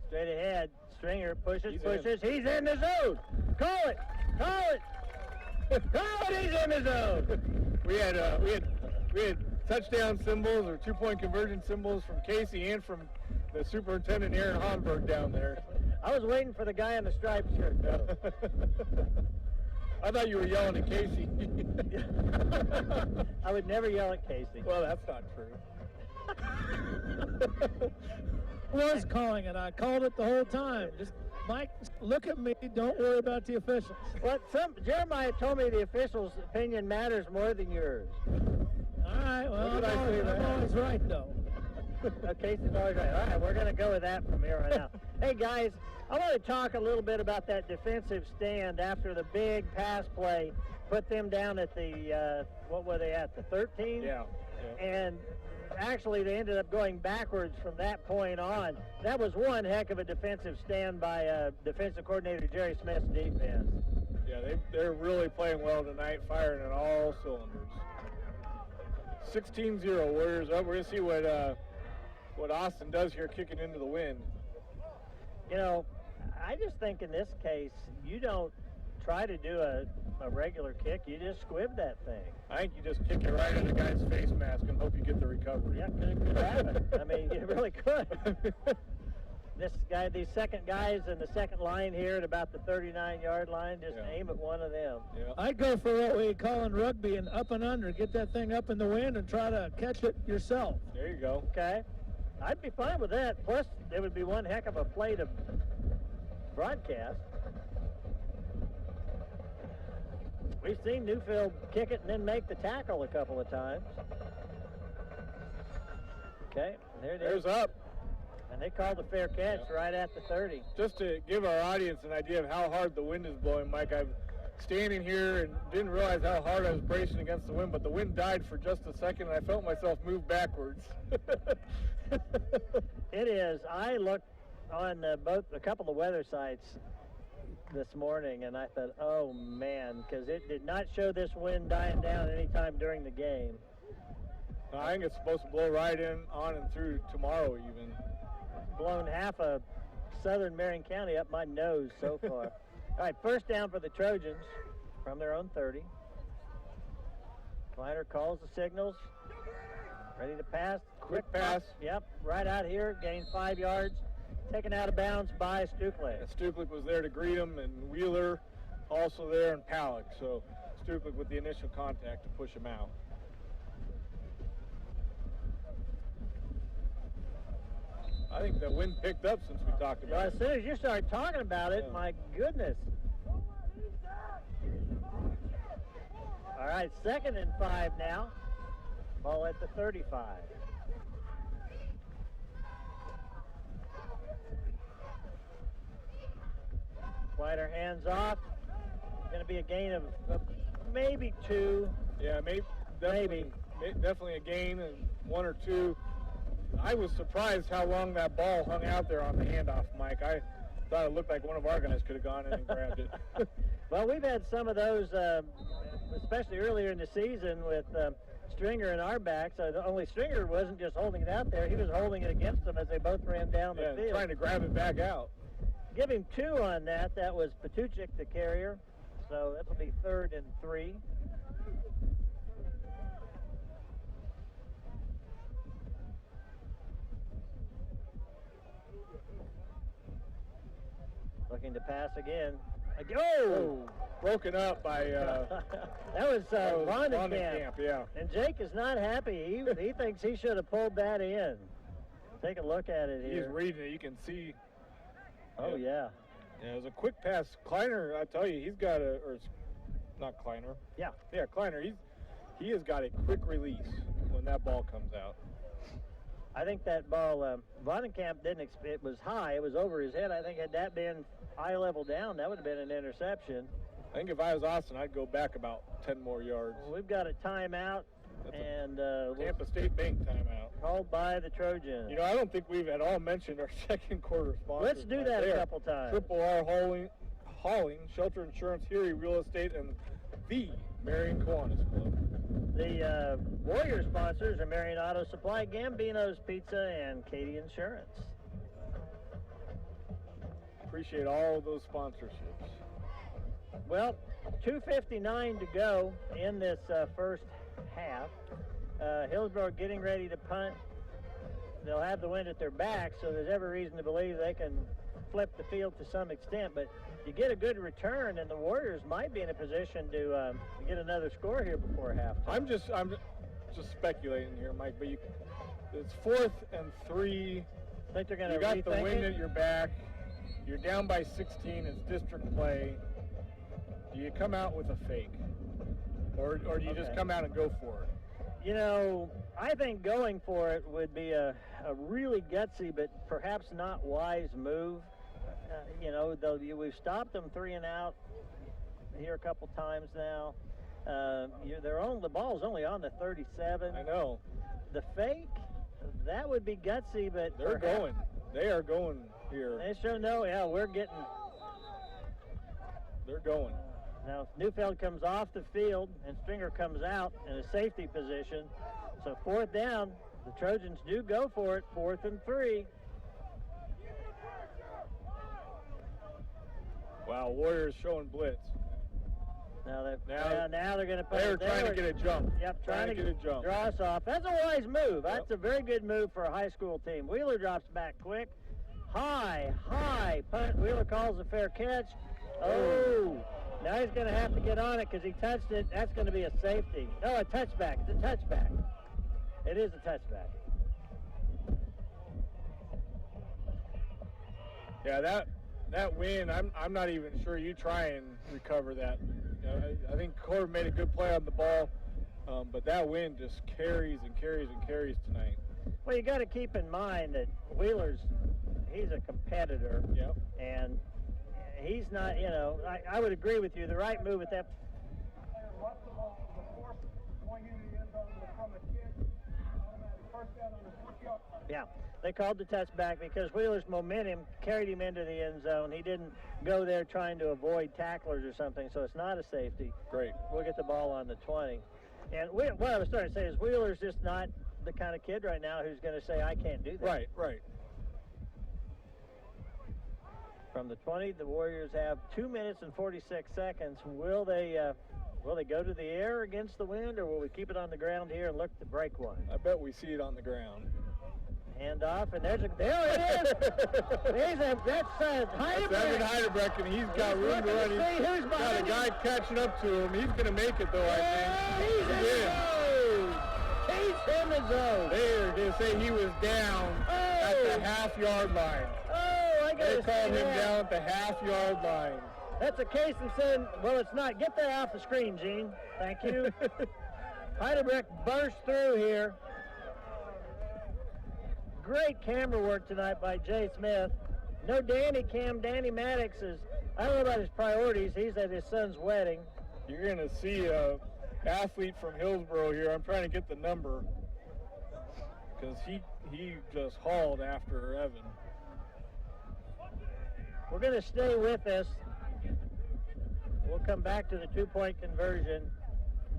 Straight ahead. Stringer pushes. He's in the zone. Call it. He's in the zone. We had touchdown symbols or 2-point conversion symbols from Casey and from the superintendent Aaron Homburg down there. I was waiting for the guy in the striped shirt. I thought you were yelling at Casey. I would never yell at Casey. Well, that's not true. Was calling it. I called it the whole time. Just, Mike, look at me. Don't worry about the officials. Well, Jeremiah told me the officials' opinion matters more than yours. All right. Well, I'm always right, though. Casey's always right. All right, we're going to go with that from here on out. Hey, guys, I want to talk a little bit about that defensive stand after the big pass play. Put them down at the, what were they at, the 13? Yeah. And actually, they ended up going backwards from that point on. That was one heck of a defensive stand by defensive coordinator Jerry Smith's defense. Yeah, they're really playing well tonight, firing on all cylinders. 16-0, Warriors up. We're going to see what Austin does here, kicking into the wind. You know, I just think in this case, you don't try to do a regular kick. You just squib that thing. I think you just kick it right in the guy's face mask and hope you get the recovery. Yeah, could happen. I mean, you really could. These second guys in the second line here at about the 39-yard line, just aim at one of them. Yeah. I'd go for what we call in rugby an up and under. Get that thing up in the wind and try to catch it yourself. There you go. Okay. I'd be fine with that. Plus, it would be one heck of a play to broadcast. We've seen Neufeld kick it and then make the tackle a couple of times. Okay, there it is. There's up. And they called a fair catch right at the 30. Just to give our audience an idea of how hard the wind is blowing, Mike, I'm standing here and didn't realize how hard I was bracing against the wind, but the wind died for just a second, and I felt myself move backwards. It is. I looked on a couple of weather sites this morning, and I thought, oh, man, because it did not show this wind dying down anytime during the game. I think it's supposed to blow right in, on and through tomorrow even. Blown half of southern Marion County up my nose so far. All right, first down for the Trojans from their own 30. Kleiner calls the signals. Ready to pass. Quick pass. Yep, right out here. Gained 5 yards. Taken out of bounds by Stuklik. And Stuklik was there to greet him, and Wheeler also there, and Palick. So Stuklik with the initial contact to push him out. I think the wind picked up since we talked about As soon as you start talking about it, my goodness. All right, 2nd and 5 now. Ball at the 35. Slider hands off. Going to be a gain of maybe 2. Yeah, definitely a gain, and 1 or 2. I was surprised how long that ball hung out there on the handoff, Mike. I thought it looked like one of our guys could have gone in and grabbed it. Well, we've had some of those, especially earlier in the season with Stringer in our backs. Only Stringer wasn't just holding it out there. He was holding it against them as they both ran down the field. Trying to grab it back out. Give him 2 on that. That was Patuchik, the carrier. So that will be 3rd and 3. Looking to pass again. Oh! Broken up by that was Vondenkamp. Yeah. And Jake is not happy. He thinks he should have pulled that in. Take a look at it here. He's reading it. You can see. Oh, yeah. Yeah, it was a quick pass. Kleiner, I tell you, he's got not Kleiner. Yeah. Yeah, Kleiner. He has got a quick release when that ball comes out. I think that ball, Vondenkamp didn't. It was high. It was over his head. I think had that been eye level down, that would have been an interception. I think if I was Austin, I'd go back about 10 more yards. Well, we've got a timeout. And Tampa State Bank timeout. Called by the Trojans. You know, I don't think we've at all mentioned our second quarter sponsors. Let's do that a couple times. Triple R Hauling, Shelter Insurance, Erie Real Estate, and the Marion Kiwanis Club. The Warrior sponsors are Marion Auto Supply, Gambino's Pizza, and Katie Insurance. Appreciate all of those sponsorships. Well, 2:59 to go in this first half. Hillsboro getting ready to punt. They'll have the wind at their back, so there's every reason to believe they can flip the field to some extent. But you get a good return, and the Warriors might be in a position to get another score here before halftime. I'm just speculating here, Mike. But it's 4th and 3. I think they're going to. You got the wind at your back. You're down by 16. It's district play. Do you come out with a fake, or do you just come out and go for it? You know, I think going for it would be a really gutsy, but perhaps not wise move. You know, we've stopped them 3 and out here a couple times now. The ball's only on the 37. I know. The fake, that would be gutsy, but they're going. They are going here. They sure know. Yeah, They're going. Now, Neufeld comes off the field, and Stringer comes out in a safety position. So 4th down, the Trojans do go for it, 4th and 3. Wow, Warriors showing blitz. Now they're going to put They're trying to get a jump. Yep, trying to get a jump. Draw us off. That's a wise move. That's a very good move for a high school team. Wheeler drops back quick. High punt. Wheeler calls a fair catch. Oh, now he's going to have to get on it because he touched it. That's going to be a safety. No, a touchback. It's a touchback. It is a touchback. Yeah, that win, I'm not even sure you try and recover that. I think Corbin made a good play on the ball, but that win just carries and carries and carries tonight. Well, you got to keep in mind that he's a competitor. Yep. And he's not, I would agree with you. The right move at that. Yeah, they called the touchback because Wheeler's momentum carried him into the end zone. He didn't go there trying to avoid tacklers or something, so it's not a safety. Great. We'll get the ball on the 20. And what I was starting to say is Wheeler's just not the kind of kid right now who's going to say, I can't do that. Right. From the 20, the Warriors have 2 minutes and 46 seconds. Will they go to the air against the wind, or will we keep it on the ground here and look to break one? I bet we see it on the ground. Hand off, and there it is. That's Heidebrecht. Evan Heidebrecht, and he's got room to run. He's got a guy catching up to him. He's going to make it, though, I think. He's in the zone. They say he was down at the half-yard line. They called him down at the half-yard line. That's a case and said, well, it's not. Get that off the screen, Gene. Thank you. Heidebrecht burst through here. Great camera work tonight by Jay Smith. No Danny Cam. Danny Maddox is, I don't know about his priorities. He's at his son's wedding. You're going to see an athlete from Hillsboro here. I'm trying to get the number because he just hauled after Evan. We're going to stay with this. We'll come back to the two-point conversion.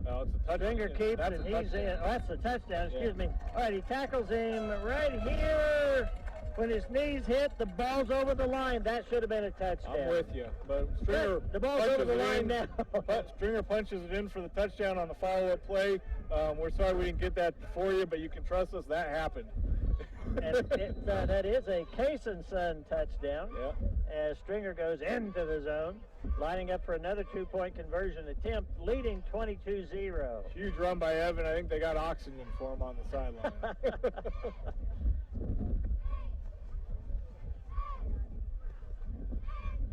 Oh, it's a touchdown. Stringer keeps, and he's in. Oh, that's the touchdown. Excuse me. All right, he tackles him right here. When his knees hit, the ball's over the line. That should have been a touchdown. I'm with you. But Stringer the ball's over the line now. Stringer punches it in for the touchdown on the follow-up play. We're sorry we didn't get that for you, but you can trust us, that happened. And that is a Case and Son touchdown. Yeah. As Stringer goes into the zone, lining up for another two-point conversion attempt, leading 22-0. Huge run by Evan. I think they got oxygen for him on the sideline.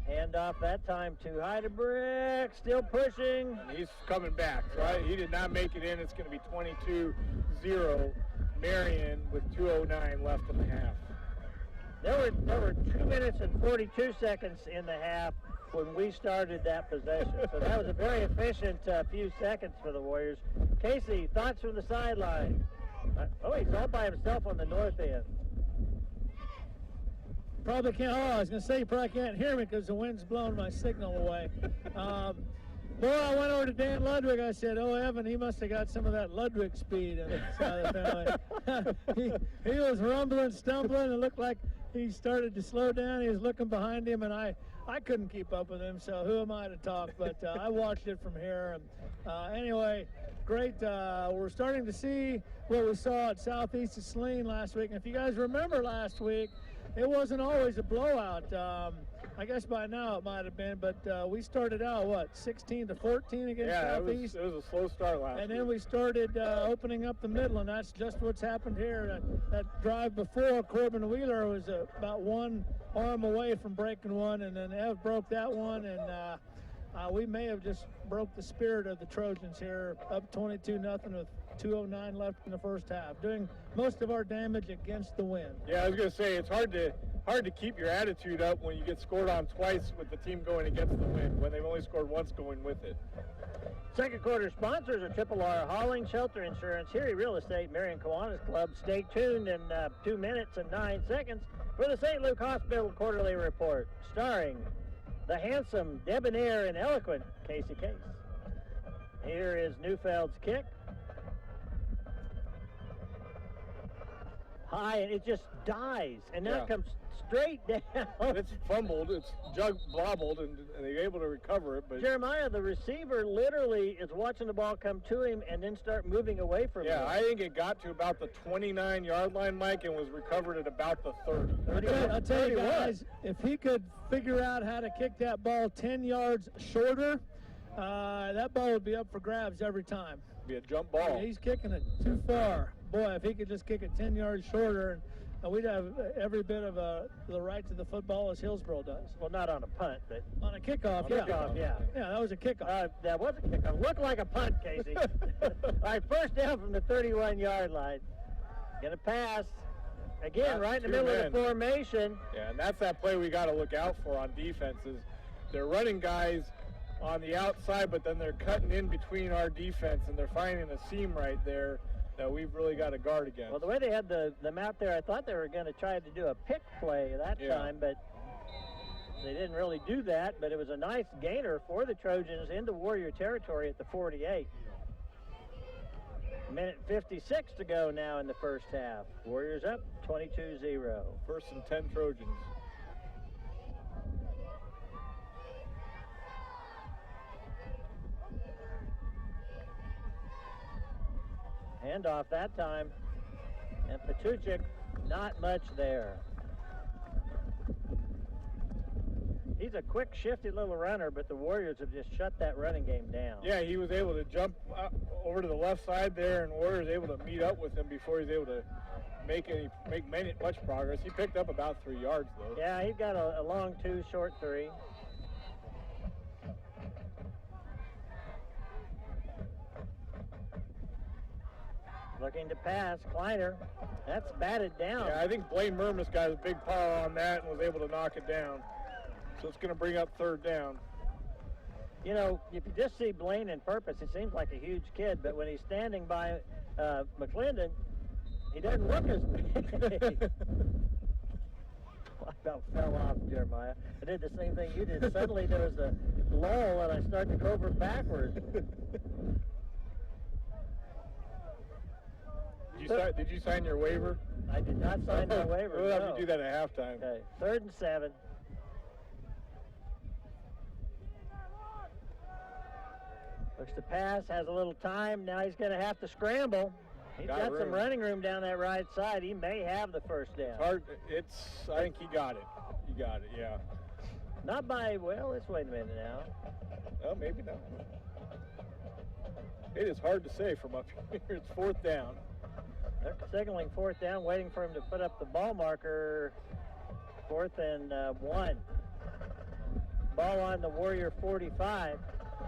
Hand off that time to Heidebrecht, still pushing. And he's coming back, right? He did not make it in. It's going to be 22-0. Marion with 2:09 left in the half. There were 2 minutes and 42 seconds in the half when we started that possession. So that was a very efficient few seconds for the Warriors. Casey, thoughts from the sideline? He's all by himself on the north end. Probably can't. I was going to say you probably can't hear me because the wind's blowing my signal away. Boy, I went over to Dan Ludwig. I said, Evan, he must have got some of that Ludwig speed in his side of the family. he was rumbling, stumbling, and looked like he started to slow down. He was looking behind him, and I couldn't keep up with him, so who am I to talk? But I watched it from here. And, anyway, great. We're starting to see what we saw at Southeast of Saline last week. And if you guys remember last week, it wasn't always a blowout. I guess by now it might have been, but we started out, 16-14 against Southeast? It was a slow start last week. And then we started opening up the middle, and that's just what's happened here. That drive before, Corbin Wheeler was about one arm away from breaking one, and then Ev broke that one, and we may have just broke the spirit of the Trojans here, up 22-0 with 2:09 left in the first half, doing most of our damage against the wind. Yeah, I was going to say, it's hard to keep your attitude up when you get scored on twice with the team going against the wind, when they've only scored once going with it. Second quarter sponsors are Triple R Hauling, Shelter Insurance, Erie Real Estate, Marion Kiwanis Club. Stay tuned in 2 minutes and 9 seconds for the St. Luke Hospital Quarterly Report, starring the handsome, debonair, and eloquent Casey Case. Here is Neufeld's kick. High, and it just dies, and now it comes straight down. It's fumbled, it's bobbled, and they're able to recover it. But Jeremiah, the receiver, literally is watching the ball come to him and then start moving away from him. Yeah, I think it got to about the 29-yard line, Mike, and was recovered at about the 30. I'll tell you guys, if he could figure out how to kick that ball 10 yards shorter, that ball would be up for grabs every time. Be a jump ball. Yeah, he's kicking it too far. Boy, if he could just kick it 10 yards shorter, we'd have every bit of the right to the football as Hillsboro does. Well, not on a punt, but on a kickoff. Yeah, that was a kickoff. That was a kickoff. Looked like a punt, Casey. All right, first down from the 31-yard line. Gonna pass again, right in the middle of the formation. Yeah, and that's that play we got to look out for on defenses. They're running guys on the outside, but then they're cutting in between our defense, and they're finding a seam right there that we've really got to guard against. Well, the way they had them out there, I thought they were going to try to do a pick play that time, but they didn't really do that. But it was a nice gainer for the Trojans into Warrior territory at the 48. minute 56 to go now in the first half. Warriors up 22-0. First and 10 Trojans. Handoff that time. And Patuchik, not much there. He's a quick, shifty little runner, but the Warriors have just shut that running game down. Yeah, he was able to jump over to the left side there, and Warriors able to meet up with him before he's able to make much progress. He picked up about 3 yards, though. Yeah, he's got a long 2, short 3. Looking to pass, Kleiner. That's batted down. Yeah, I think Blaine Murmas got a big power on that and was able to knock it down. So it's going to bring up third down. You know, if you just see Blaine in purpose, he seems like a huge kid, but when he's standing by McClendon, he doesn't look as big. I about fell off, Jeremiah. I did the same thing you did. Suddenly there was a lull, and I started to go over backwards. Did you sign your waiver? I did not sign my waiver. We'll have no. to do that at halftime. Okay, 3rd and 7. Looks to pass, has a little time. Now he's going to have to scramble. He's got some running room down that right side. He may have the first down. It's hard. I think he got it. He got it, yeah. Not by, well, let's wait a minute now. Well, maybe not. It is hard to say from up here. It's 4th down. They're signaling 4th down, waiting for him to put up the ball marker. 4th and 1. Ball on the Warrior 45.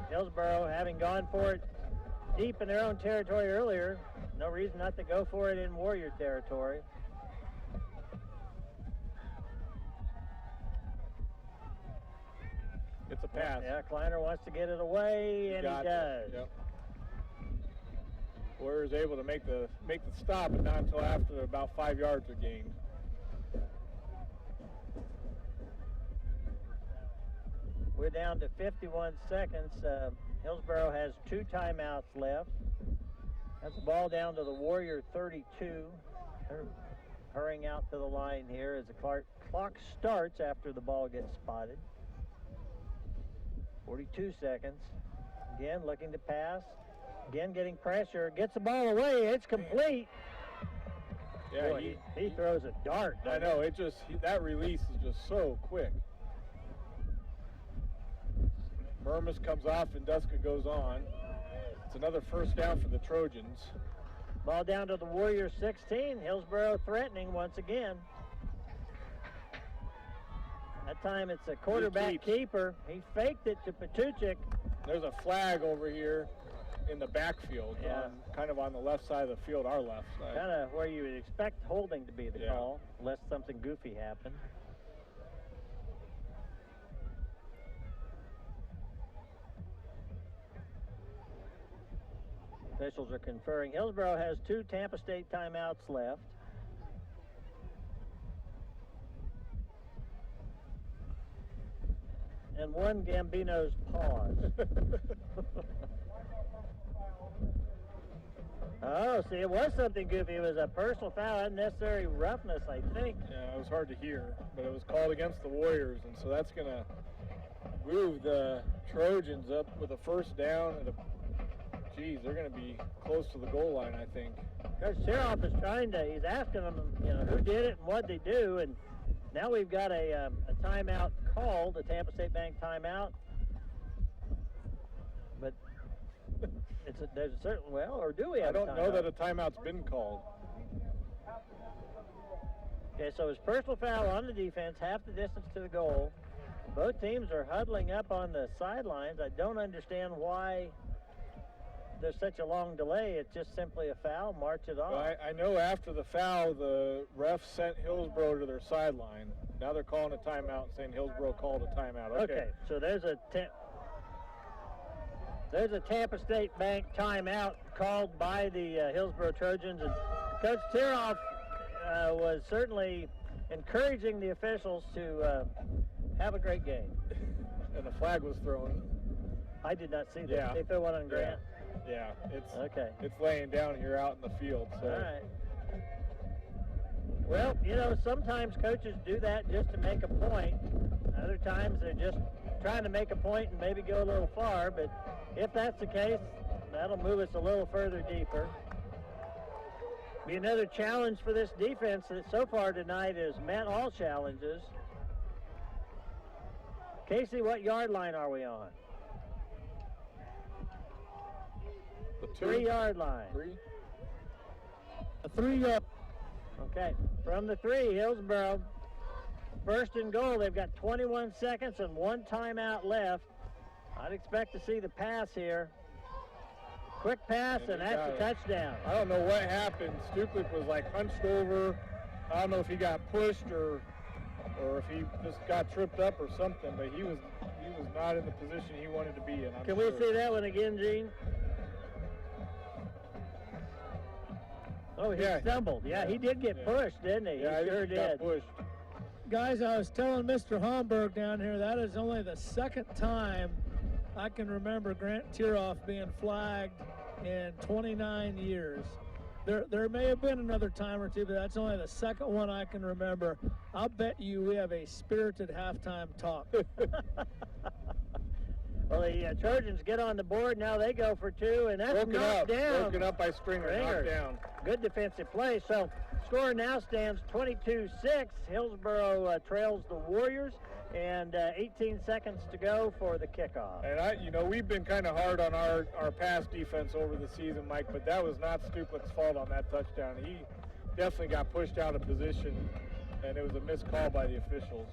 Hillsboro, having gone for it deep in their own territory earlier, no reason not to go for it in Warrior territory. It's a pass. Yeah, Kleiner wants to get it away, and he does. Yep. Warriors able to make the stop, but not until after about 5 yards are gained. We're down to 51 seconds. Hillsboro has 2 timeouts left. That's the ball down to the Warrior 32. They're hurrying out to the line here as the clock starts after the ball gets spotted. 42 seconds. Again, looking to pass. Again, getting pressure. Gets the ball away. It's complete. Yeah, boy, he throws a dart. I know. That release is just so quick. Murmas comes off and Duska goes on. It's another first down for the Trojans. Ball down to the Warrior 16. Hillsboro threatening once again. That time it's a quarterback keeper. He faked it to Patuchik. There's a flag over here in the backfield, kind of on the left side of the field, our left side. Kind of where you would expect holding to be the call, unless something goofy happened. Officials are conferring. Hillsboro has 2 Tampa State timeouts left. And 1 Gambino's pause. Oh, see, it was something goofy. It was a personal foul, unnecessary roughness, I think. Yeah, it was hard to hear, but it was called against the Warriors, and so that's going to move the Trojans up with a first down. And they're going to be close to the goal line, I think. Coach Tiroff is he's asking them, who did it and what they do, and now we've got a timeout called, a Tampa State Bank timeout. But there's a certain, or do we have I don't know that a timeout's been called. Okay, so it's personal foul on the defense, half the distance to the goal. Both teams are huddling up on the sidelines. I don't understand why there's such a long delay. It's just simply a foul. March it off. Well, I know after the foul, the ref sent Hillsboro to their sideline. Now they're calling a timeout, saying Hillsboro called a timeout. Okay, so there's a Tampa State Bank timeout called by the Hillsboro Trojans, and Coach Tiroff was certainly encouraging the officials to have a great game. And the flag was thrown. I did not see that. Yeah. They threw one on Grant. Yeah, it's Okay. It's laying down here out in the field. So. All right. Well, you know, sometimes coaches do that just to make a point. Other times they're just trying to make a point and maybe go a little far. But if that's the case, that'll move us a little further deeper. Be another challenge for this defense that so far tonight has met all challenges. Casey, what yard line are we on? The 3-yard line. 3. A 3-yard. Okay, from the 3, Hillsboro. First and goal. They've got 21 seconds and 1 timeout left. I'd expect to see the pass here. Quick pass, and that's a touchdown. I don't know what happened. Stuplick was like hunched over. I don't know if he got pushed or if he just got tripped up or something, but he was not in the position he wanted to be in. I'm Can sure. we see that one again, Gene? Oh, he stumbled. Yeah, he did get pushed, didn't he? Yeah, he sure he got did. pushed. Guys, I was telling Mr. Homburg down here, that is only the second time I can remember Grant Tiroff being flagged in 29 years. There may have been another time or two, but that's only the second one I can remember. I'll bet you we have a spirited halftime talk. Well, the Trojans get on the board. Now they go for 2, and that's knocked down. Broken up by Stringer. Knocked down. Good defensive play. So score now stands 22-6. Hillsboro trails the Warriors, and 18 seconds to go for the kickoff. And we've been kind of hard on our pass defense over the season, Mike, but that was not Stuplick's fault on that touchdown. He definitely got pushed out of position, and it was a missed call by the officials.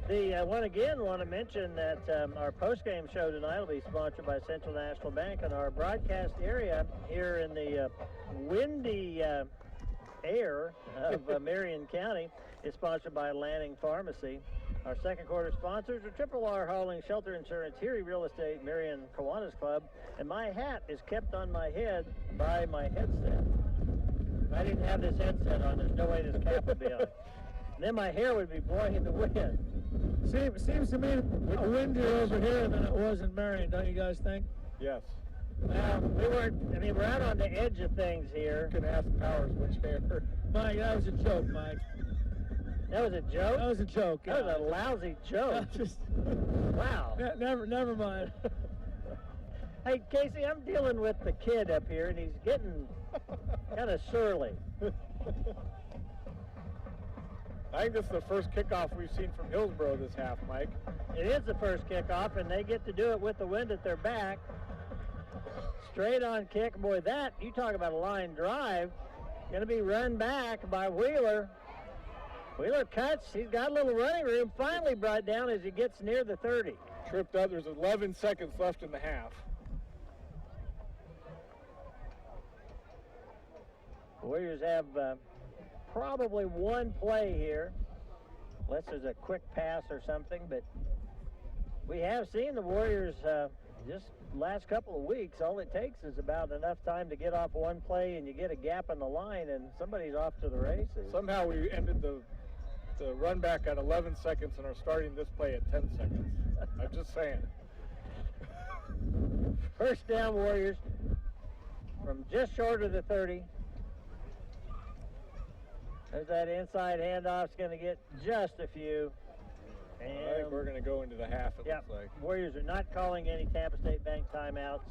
Want to mention that our post-game show tonight will be sponsored by Central National Bank, and our broadcast area here in the windy air of Marion County is sponsored by Lange Pharmacy. Our second quarter sponsors are Triple R Hauling, Shelter Insurance, Erie Real Estate, Marion Kiwanis Club, and my hat is kept on my head by my headset. If I didn't have this headset on, there's no way this cap would be on. And then my hair would be blowing in the wind. Seems to me windier over here than it was in Marion, don't you guys think? Yes. Well, we're out on the edge of things here. You can ask Powers which hair. Mike, that was a joke, Mike. That was a joke? That was a joke. That was a lousy joke. Wow. Never mind. Hey, Casey, I'm dealing with the kid up here, and he's getting kind of surly. I think this is the first kickoff we've seen from Hillsboro this half, Mike. It is the first kickoff, and they get to do it with the wind at their back. Straight on kick. Boy, you talk about a line drive. Going to be run back by Wheeler. Wheeler cuts. He's got a little running room. Finally brought down as he gets near the 30. Tripped up. There's 11 seconds left in the half. Warriors have probably one play here, unless there's a quick pass or something, but we have seen the Warriors just last couple of weeks, all it takes is about enough time to get off one play and you get a gap in the line and somebody's off to the races. Somehow we ended the run back at 11 seconds and are starting this play at 10 seconds. I'm just saying. First down, Warriors, from just short of the 30. There's that inside handoff's going to get just a few. And I think we're going to go into the half, it looks like. Warriors are not calling any Tampa State Bank timeouts.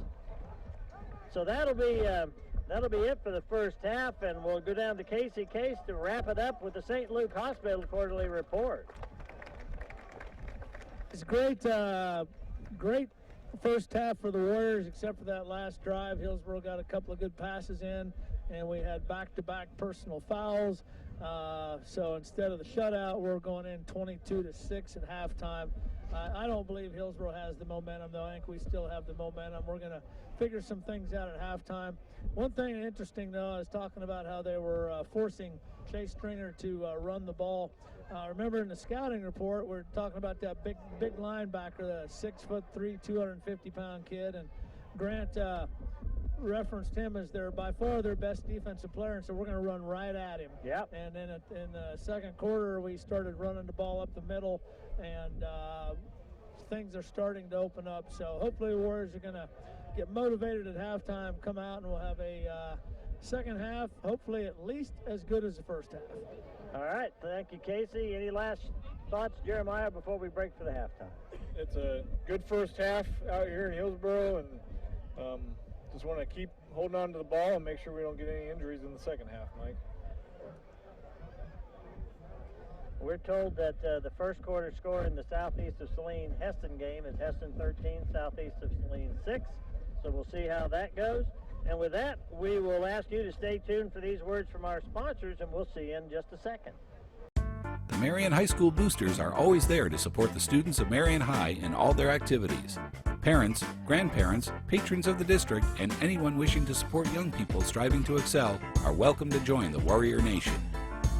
So that'll be it for the first half, and we'll go down to Casey Case to wrap it up with the St. Luke Hospital Quarterly Report. It's great first half for the Warriors, except for that last drive. Hillsboro got a couple of good passes in, and we had back-to-back personal fouls. So instead of the shutout, we're going in 22-6 at halftime. I don't believe Hillsboro has the momentum, though. I think we still have the momentum. We're going to figure some things out at halftime. One thing interesting, though, I was talking about how they were forcing Chase Stringer to run the ball. Remember in the scouting report, we're talking about that big linebacker, the 6'3", 250-pound kid, and Grant referenced him as by far their best defensive player, and so we're going to run right at him. Yep. And then in the second quarter, we started running the ball up the middle, and things are starting to open up. So hopefully the Warriors are going to get motivated at halftime, come out, and we'll have a second half, hopefully at least as good as the first half. All right, thank you, Casey. Any last thoughts, Jeremiah, before we break for the halftime? It's a good first half out here in Hillsboro, and just want to keep holding on to the ball and make sure we don't get any injuries in the second half, Mike. We're told that the first quarter score in the Southeast of Saline-Heston game is Heston 13, Southeast of Saline 6. So we'll see how that goes. And with that, we will ask you to stay tuned for these words from our sponsors, and we'll see you in just a second. The Marion High School Boosters are always there to support the students of Marion High in all their activities. Parents, grandparents, patrons of the district, and anyone wishing to support young people striving to excel are welcome to join the Warrior Nation.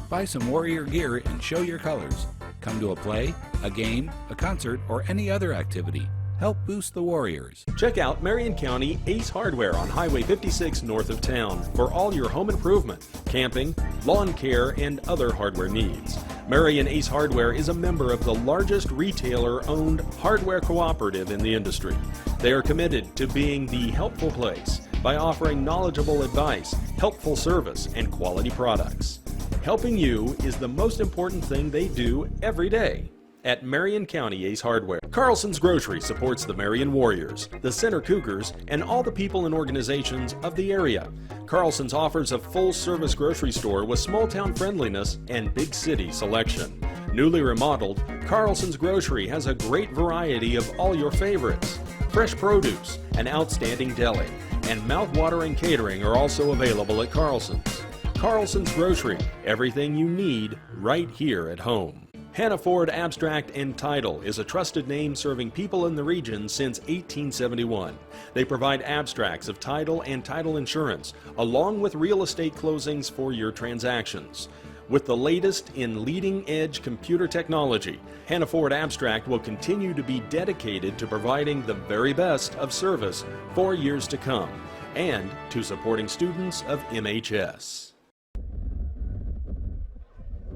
Buy some Warrior gear and show your colors. Come to a play, a game, a concert, or any other activity. Help boost the Warriors. Check out Marion County Ace Hardware on Highway 56 north of town for all your home improvement, camping, lawn care, and other hardware needs. Marion Ace Hardware is a member of the largest retailer-owned hardware cooperative in the industry. They are committed to being the helpful place by offering knowledgeable advice, helpful service, and quality products. Helping you is the most important thing they do every day at Marion County Ace Hardware. Carlson's Grocery supports the Marion Warriors, the Center Cougars, and all the people and organizations of the area. Carlson's offers a full-service grocery store with small-town friendliness and big city selection. Newly remodeled, Carlson's Grocery has a great variety of all your favorites. Fresh produce, an outstanding deli, and mouth-watering catering are also available at Carlson's. Carlson's Grocery, everything you need right here at home. Hannah Ford Abstract and Title is a trusted name serving people in the region since 1871. They provide abstracts of title and title insurance, along with real estate closings for your transactions. With the latest in leading-edge computer technology, Hannah Ford Abstract will continue to be dedicated to providing the very best of service for years to come, and to supporting students of MHS.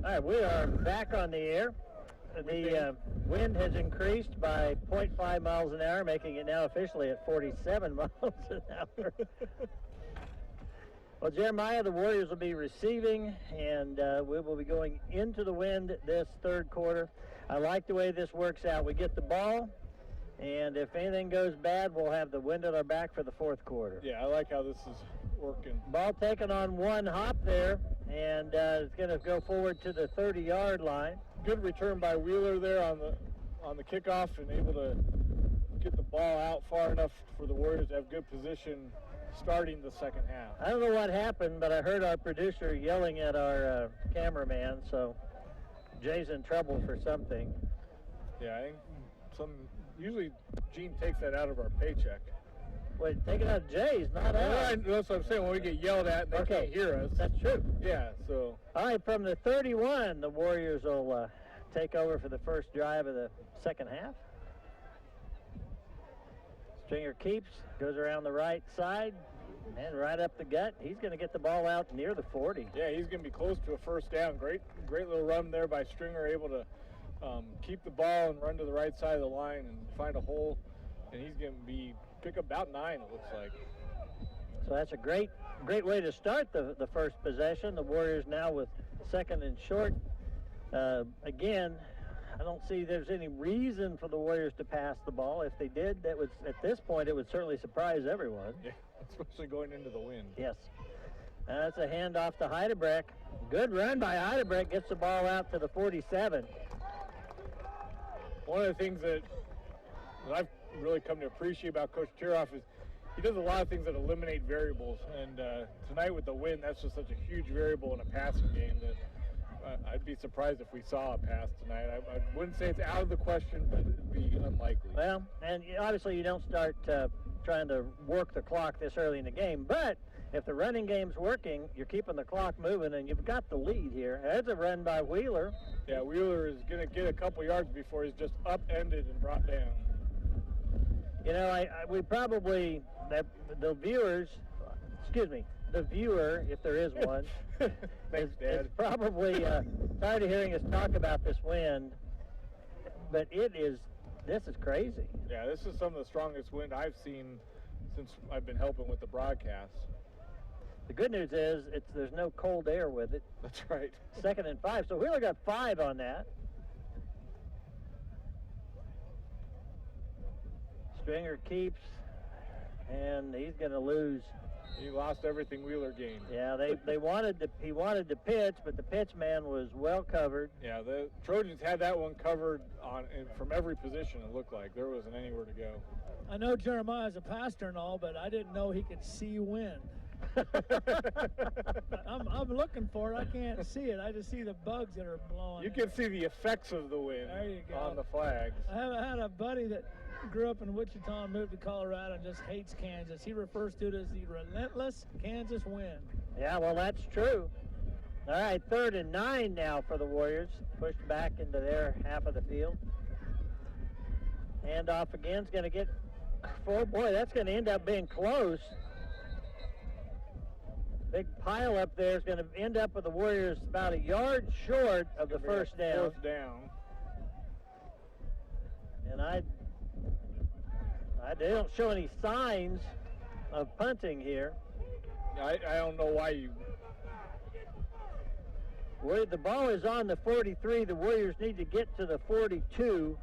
All right, we are back on the air. The wind has increased by 0.5 miles an hour, making it now officially at 47 miles an hour. Well, Jeremiah, the Warriors will be receiving, and we will be going into the wind this third quarter. I like the way this works out. We get the ball, and if anything goes bad, we'll have the wind at our back for the fourth quarter. Yeah, I like how this is working. Ball taken on one hop there, and it's going to go forward to the 30-yard line. Good return by Wheeler there on the kickoff, and able to get the ball out far enough for the Warriors to have good position starting the second half. I don't know what happened, but I heard our producer yelling at our cameraman, so Jay's in trouble for something. Yeah, I think usually Gene takes that out of our paycheck. Wait, take it out of Jay's, not ours. That's what I'm saying. When we get yelled at and they can't hear us. That's true. Yeah, so. All right, from the 31, the Warriors will take over for the first drive of the second half. Stringer keeps, goes around the right side, and right up the gut. He's going to get the ball out near the 40. Yeah, he's going to be close to a first down. Great little run there by Stringer, able to keep the ball and run to the right side of the line and find a hole. And he's going to pick up about 9, it looks like. So that's a great way to start the first possession. The Warriors now with second and short. Again, I don't see there's any reason for the Warriors to pass the ball. If they did, that would, at this point, it would certainly surprise everyone. Yeah, especially going into the wind. Yes. That's a handoff to Heidebrecht. Good run by Heidebrecht, gets the ball out to the 47. One of the things that I've really come to appreciate about Coach Tiroff is he does a lot of things that eliminate variables, and tonight with the wind, that's just such a huge variable in a passing game that I'd be surprised if we saw a pass tonight. I wouldn't say it's out of the question, but it'd be unlikely. Well, and obviously you don't start trying to work the clock this early in the game, but if the running game's working, you're keeping the clock moving, and you've got the lead here. That's a run by Wheeler. Yeah, Wheeler is going to get a couple yards before he's just upended and brought down. You know, we probably, the viewers, excuse me, the viewer, if there is one, Thanks, Dad. is probably tired of hearing us talk about this wind, but this is crazy. Yeah, this is some of the strongest wind I've seen since I've been helping with the broadcast. The good news is there's no cold air with it. That's right. 2nd and 5. So Wheeler got 5 on that. Stringer keeps, and he's going to lose. He lost everything Wheeler gained. Yeah, he wanted to pitch, but the pitch man was well covered. Yeah, the Trojans had that one covered from every position. It looked like there wasn't anywhere to go. I know Jeremiah's a pastor and all, but I didn't know he could see wind. I'm looking for it. I can't see it. I just see the bugs that are blowing. You can see the effects of the wind on the flags. I had a buddy that grew up in Wichita and moved to Colorado and just hates Kansas. He refers to it as the relentless Kansas wind. Yeah, well, that's true. All right, 3rd and 9 now for the Warriors. Pushed back into their half of the field. Handoff again is going to get full. Boy, that's going to end up being close. Big pile up there is going to end up with the Warriors about a yard short of the first down. 4th down. And they don't show any signs of punting here. I don't know why The ball is on the 43. The Warriors need to get to the 42.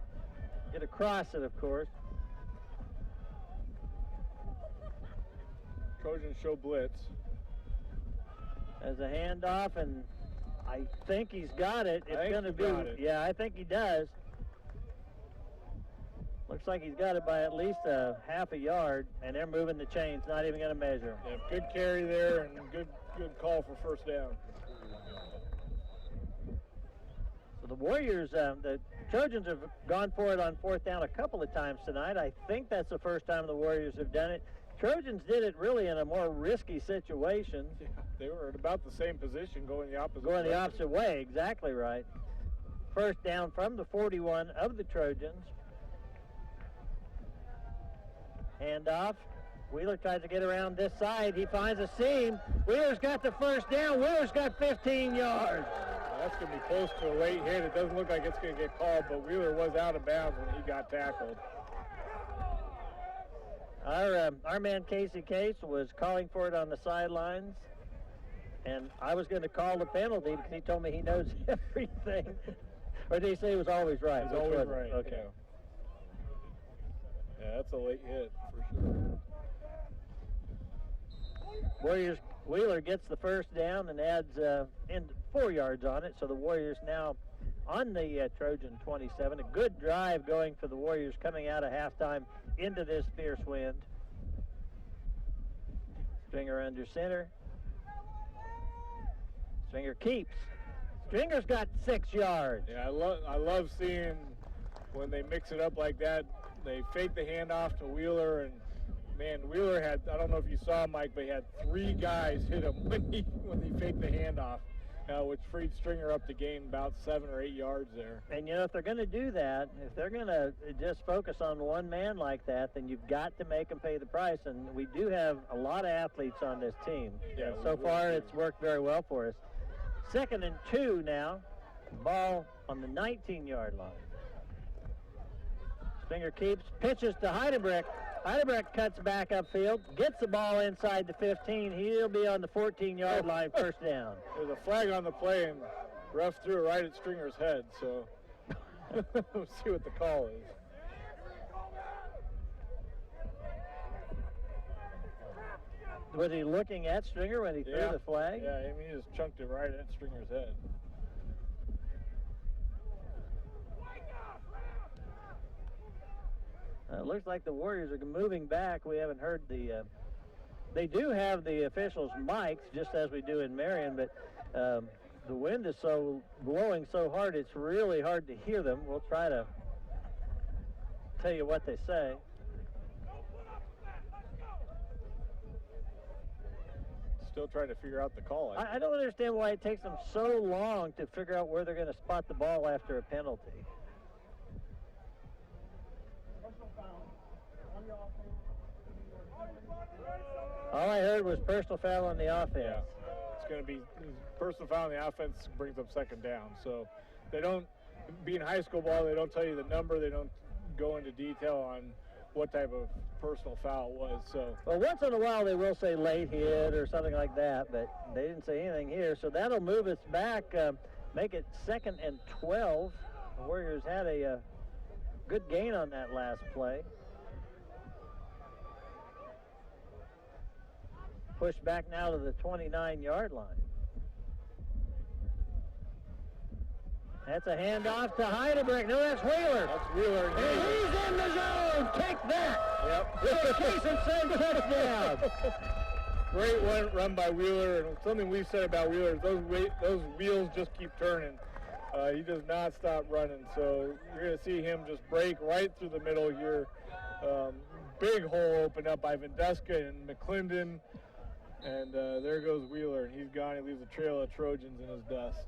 Get across it, of course. Trojans show blitz. As a handoff, and I think he's got it. It's going to be, yeah, I think he does. Looks like he's got it by at least a half a yard, and they're moving the chains, not even going to measure. Yeah, good carry there, and good call for first down. So the Warriors, the Trojans have gone for it on 4th down a couple of times tonight. I think that's the first time the Warriors have done it. Trojans did it really in a more risky situation. Yeah, they were at about the same position, going the opposite way. Going the opposite way, exactly right. First down from the 41 of the Trojans. Handoff. Wheeler tries to get around this side. He finds a seam. Wheeler's got the first down. Wheeler's got 15 yards. That's going to be close to a late hit. It doesn't look like it's going to get called, but Wheeler was out of bounds when he got tackled. Our man Casey Case was calling for it on the sidelines, and I was going to call the penalty because he told me he knows everything. Or did he say he was always right? He's always right. Okay. Yeah, that's a late hit for sure. Warriors, Wheeler gets the first down and adds 4 yards on it, so the Warriors now on the Trojan 27. A good drive going for the Warriors coming out of halftime into this fierce wind. Stringer under center. Stringer keeps. Stringer's got 6 yards. Yeah, I love seeing when they mix it up like that. They fake the handoff to Wheeler, and man, Wheeler had, I don't know if you saw Mike, but he had 3 guys hit him when he faked the handoff, which freed Stringer up to gain about 7 or 8 yards there. And if they're going to do that, if they're going to just focus on one man like that, then you've got to make them pay the price. And we do have a lot of athletes on this team. Yeah, so far it's worked very well for us. 2nd and 2 now. Ball on the 19-yard line. Stringer keeps, pitches to Heidenbrecht. Heidenbrecht cuts back upfield, gets the ball inside the 15. He'll be on the 14-yard line, first down. There's a flag on the play, and ref threw it right at Stringer's head, so we'll see what the call is. Was he looking at Stringer when he threw the flag? Yeah, I mean, he just chunked it right at Stringer's head. It looks like the Warriors are moving back. We haven't heard they do have the officials' mics, just as we do in Marion, but the wind is blowing so hard, it's really hard to hear them. We'll try to tell you what they say. Still trying to figure out the call. I don't understand why it takes them so long to figure out where they're going to spot the ball after a penalty. All I heard was personal foul on the offense. Yeah. It's going to be personal foul on the offense, brings up 2nd down. So they don't, being high school ball, they don't tell you the number. They don't go into detail on what type of personal foul it was. So Well, once in a while they will say late hit or something like that, but they didn't say anything here. So that'll move us back, make it 2nd and 12. The Warriors had a good gain on that last play. Pushed back now to the 29-yard line. That's a handoff to Heidelberg. No, that's Wheeler. that's Wheeler. And he's in the zone. Take that. Yep. Jason touchdown. Great run by Wheeler, and something we've said about Wheeler is those wheels just keep turning. He does not stop running, so you're going to see him just break right through the middle here. Big hole opened up by Vendeska and McClendon, and there goes Wheeler, and he's gone. He leaves a trail of Trojans in his dust.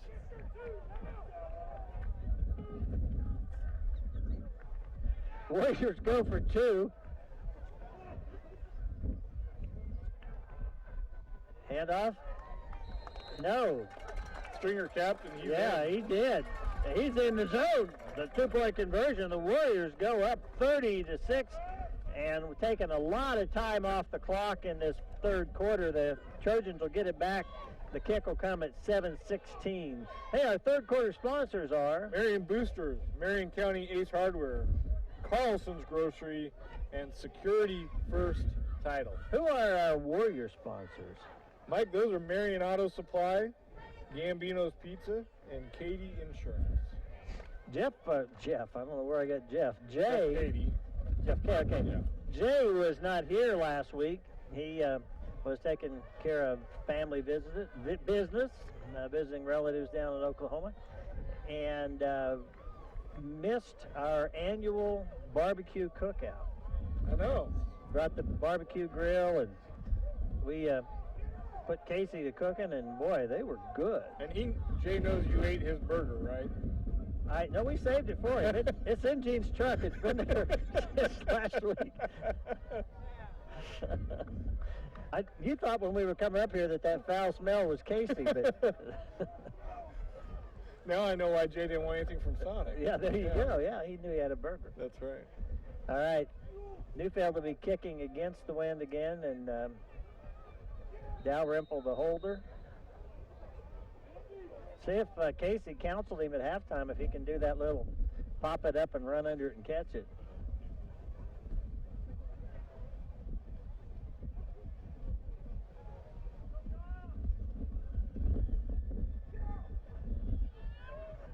Warriors go for 2. Handoff? No. Stringer captain. He did. He's in the zone. The 2-point conversion. The Warriors go up 30-6, and we're taking a lot of time off the clock in this third quarter. The Trojans will get it back. The kick will come at 7:16. Hey, our third quarter sponsors are Marion Boosters, Marion County Ace Hardware, Carlson's Grocery, and Security First Title. Who are our Warrior sponsors? Mike, those are Marion Auto Supply, Gambino's Pizza, and Katie Insurance. Jeff, I don't know where I got Jeff. Jay. Katie. Jeff, okay. Yeah. Jay was not here last week. He was taking care of family business, visiting relatives down in Oklahoma, and missed our annual barbecue cookout. I know. Brought the barbecue grill, and we put Casey to cooking, and boy, they were good. And Jay knows you ate his burger, right? No, we saved it for him. It's in Gene's truck. It's been there since last week. You thought when we were coming up here that foul smell was Casey, but now I know why Jay didn't want anything from Sonic. yeah, there you go. Yeah, he knew he had a burger. That's right. All right, Neufeld will be kicking against the wind again, and Dalrymple the holder. See if Casey counseled him at halftime if he can do that little pop it up and run under it and catch it.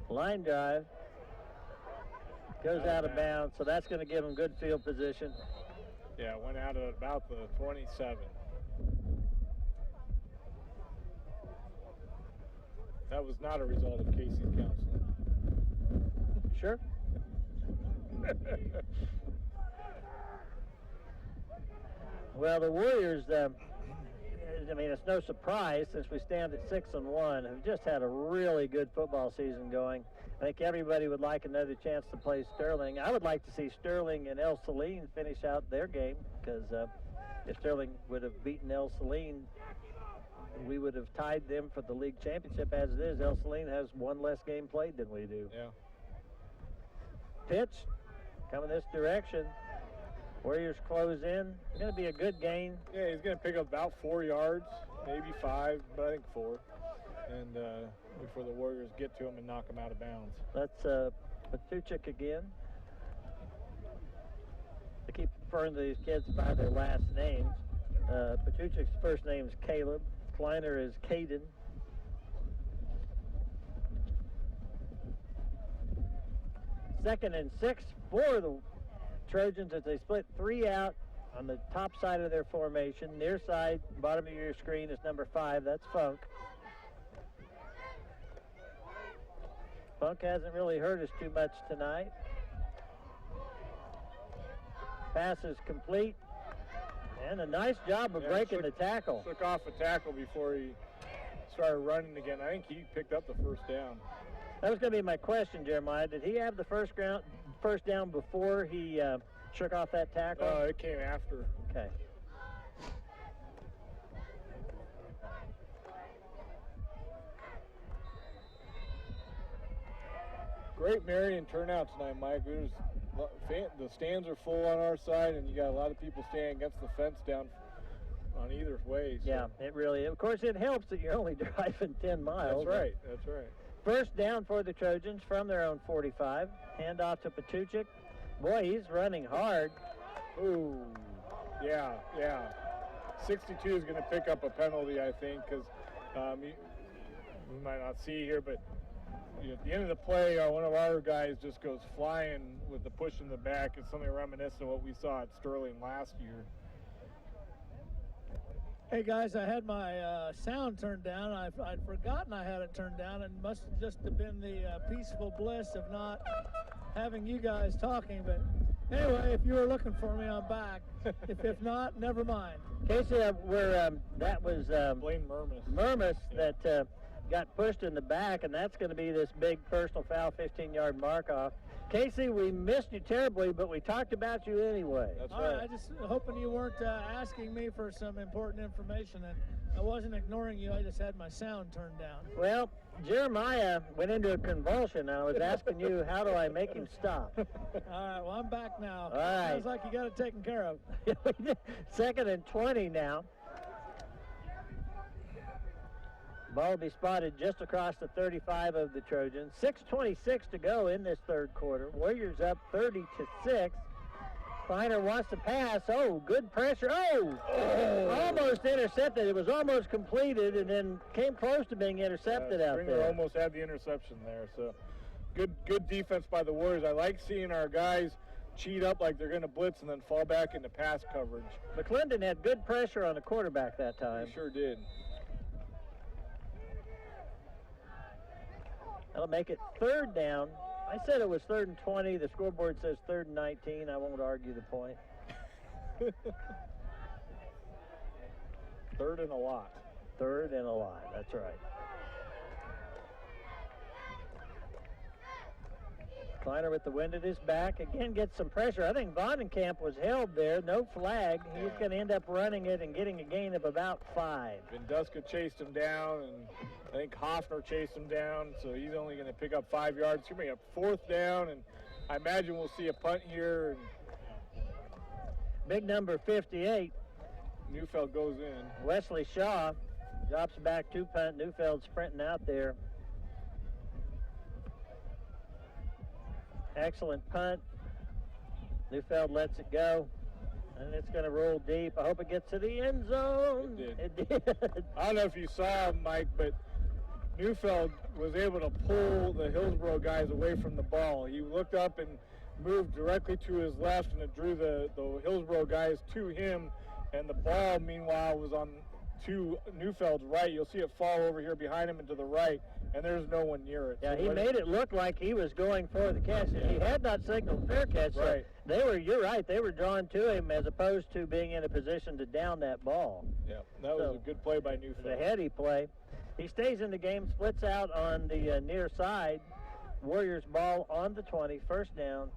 Line drive goes out of bounds, so that's going to give him good field position. Yeah, went out at about the 27. That was not a result of Casey's counseling. Sure. Well, the Warriors, it's no surprise since we stand at 6-1, have just had a really good football season going. I think everybody would like another chance to play Sterling. I would like to see Sterling and El Saline finish out their game, because if Sterling would have beaten El Saline, we would have tied them for the league championship. As it is, El Saline has one less game played than we do. Yeah. Pitch coming this direction. Warriors close in. It's going to be a good gain. Yeah, he's going to pick up about 4 yards, maybe 5, but I think 4. And before the Warriors get to him and knock him out of bounds. That's Patuchik again. I keep referring to these kids by their last names. Patuchik's first name is Caleb. Kleiner is Caden. Second and 6 for the Trojans as they split 3 out on the top side of their formation. Near side, bottom of your screen is number 5. That's Funk. Funk hasn't really hurt us too much tonight. Pass is complete. And a nice job of breaking the tackle. Took off a tackle before he started running again. I think he picked up the first down. That was going to be my question, Jeremiah. Did he have the first down before he shook off that tackle? It came after. Okay. Great Marion turnout tonight, Mike. There's The stands are full on our side, and you got a lot of people standing against the fence down on either way. So. Yeah, it really, of course, it helps that you're only driving 10 miles. That's right, that's right. First down for the Trojans from their own 45. Hand off to Patuchik. Boy, he's running hard. Ooh, yeah. 62 is going to pick up a penalty, I think, because we might not see here, but at the end of the play, one of our guys just goes flying with the push in the back. It's something reminiscent of what we saw at Sterling last year. Hey guys, I had my sound turned down. I'd forgotten I had it turned down. It must have just have been the peaceful bliss of not having you guys talking. But anyway, if you were looking for me, I'm back. If not, never mind. Casey, that was Blaine Murmas that got pushed in the back, and that's going to be this big personal foul, 15-yard mark-off. Casey, we missed you terribly, but we talked about you anyway. That's all right. I just hoping you weren't asking me for some important information, and I wasn't ignoring you. I just had my sound turned down. Well, Jeremiah went into a convulsion. I was asking you, how do I make him stop? All right, well, I'm back now. All right. Sounds like you got it taken care of. 2nd and 20 now. Ball will be spotted just across the 35 of the Trojans. 6:26 to go in this third quarter. Warriors up 30-6. Kleiner wants to pass. Oh, good pressure. Oh! Almost intercepted. It was almost completed and then came close to being intercepted out Stringer there. almost had the interception there. So good defense by the Warriors. I like seeing our guys cheat up like they're going to blitz and then fall back into pass coverage. McClendon had good pressure on the quarterback that time. He sure did. That'll make it 3rd down. I said it was 3rd and 20. The scoreboard says 3rd and 19. I won't argue the point. 3rd and a lot. 3rd and a lot. That's right. Kleiner with the wind at his back. Again, gets some pressure. I think Vondenkamp was held there. No flag. He's going to end up running it and getting a gain of about 5. Venduska chased him down, and I think Hoffner chased him down, so he's only going to pick up 5 yards. It's going to be a 4th down, and I imagine we'll see a punt here. And big number 58. Neufeld goes in. Wesley Shaw drops back to punt. Neufeld sprinting out there. Excellent punt. Neufeld lets it go, and it's going to roll deep. I hope it gets to the end zone. It did. I don't know if you saw, Mike, but Neufeld was able to pull the Hillsboro guys away from the ball. He looked up and moved directly to his left, and it drew the Hillsboro guys to him, and the ball, meanwhile, was on to Neufeld's right. You'll see it fall over here behind him and to the right, and there's no one near it. Yeah, he made it look like he was going for the catch. Yeah. He had not signaled fair catch. Right. So you're right, they were drawn to him as opposed to being in a position to down that ball. Yeah, that was a good play by Neufeld. It was a heady play. He stays in the game, splits out on the near side. Warriors ball on the 20, 1st down.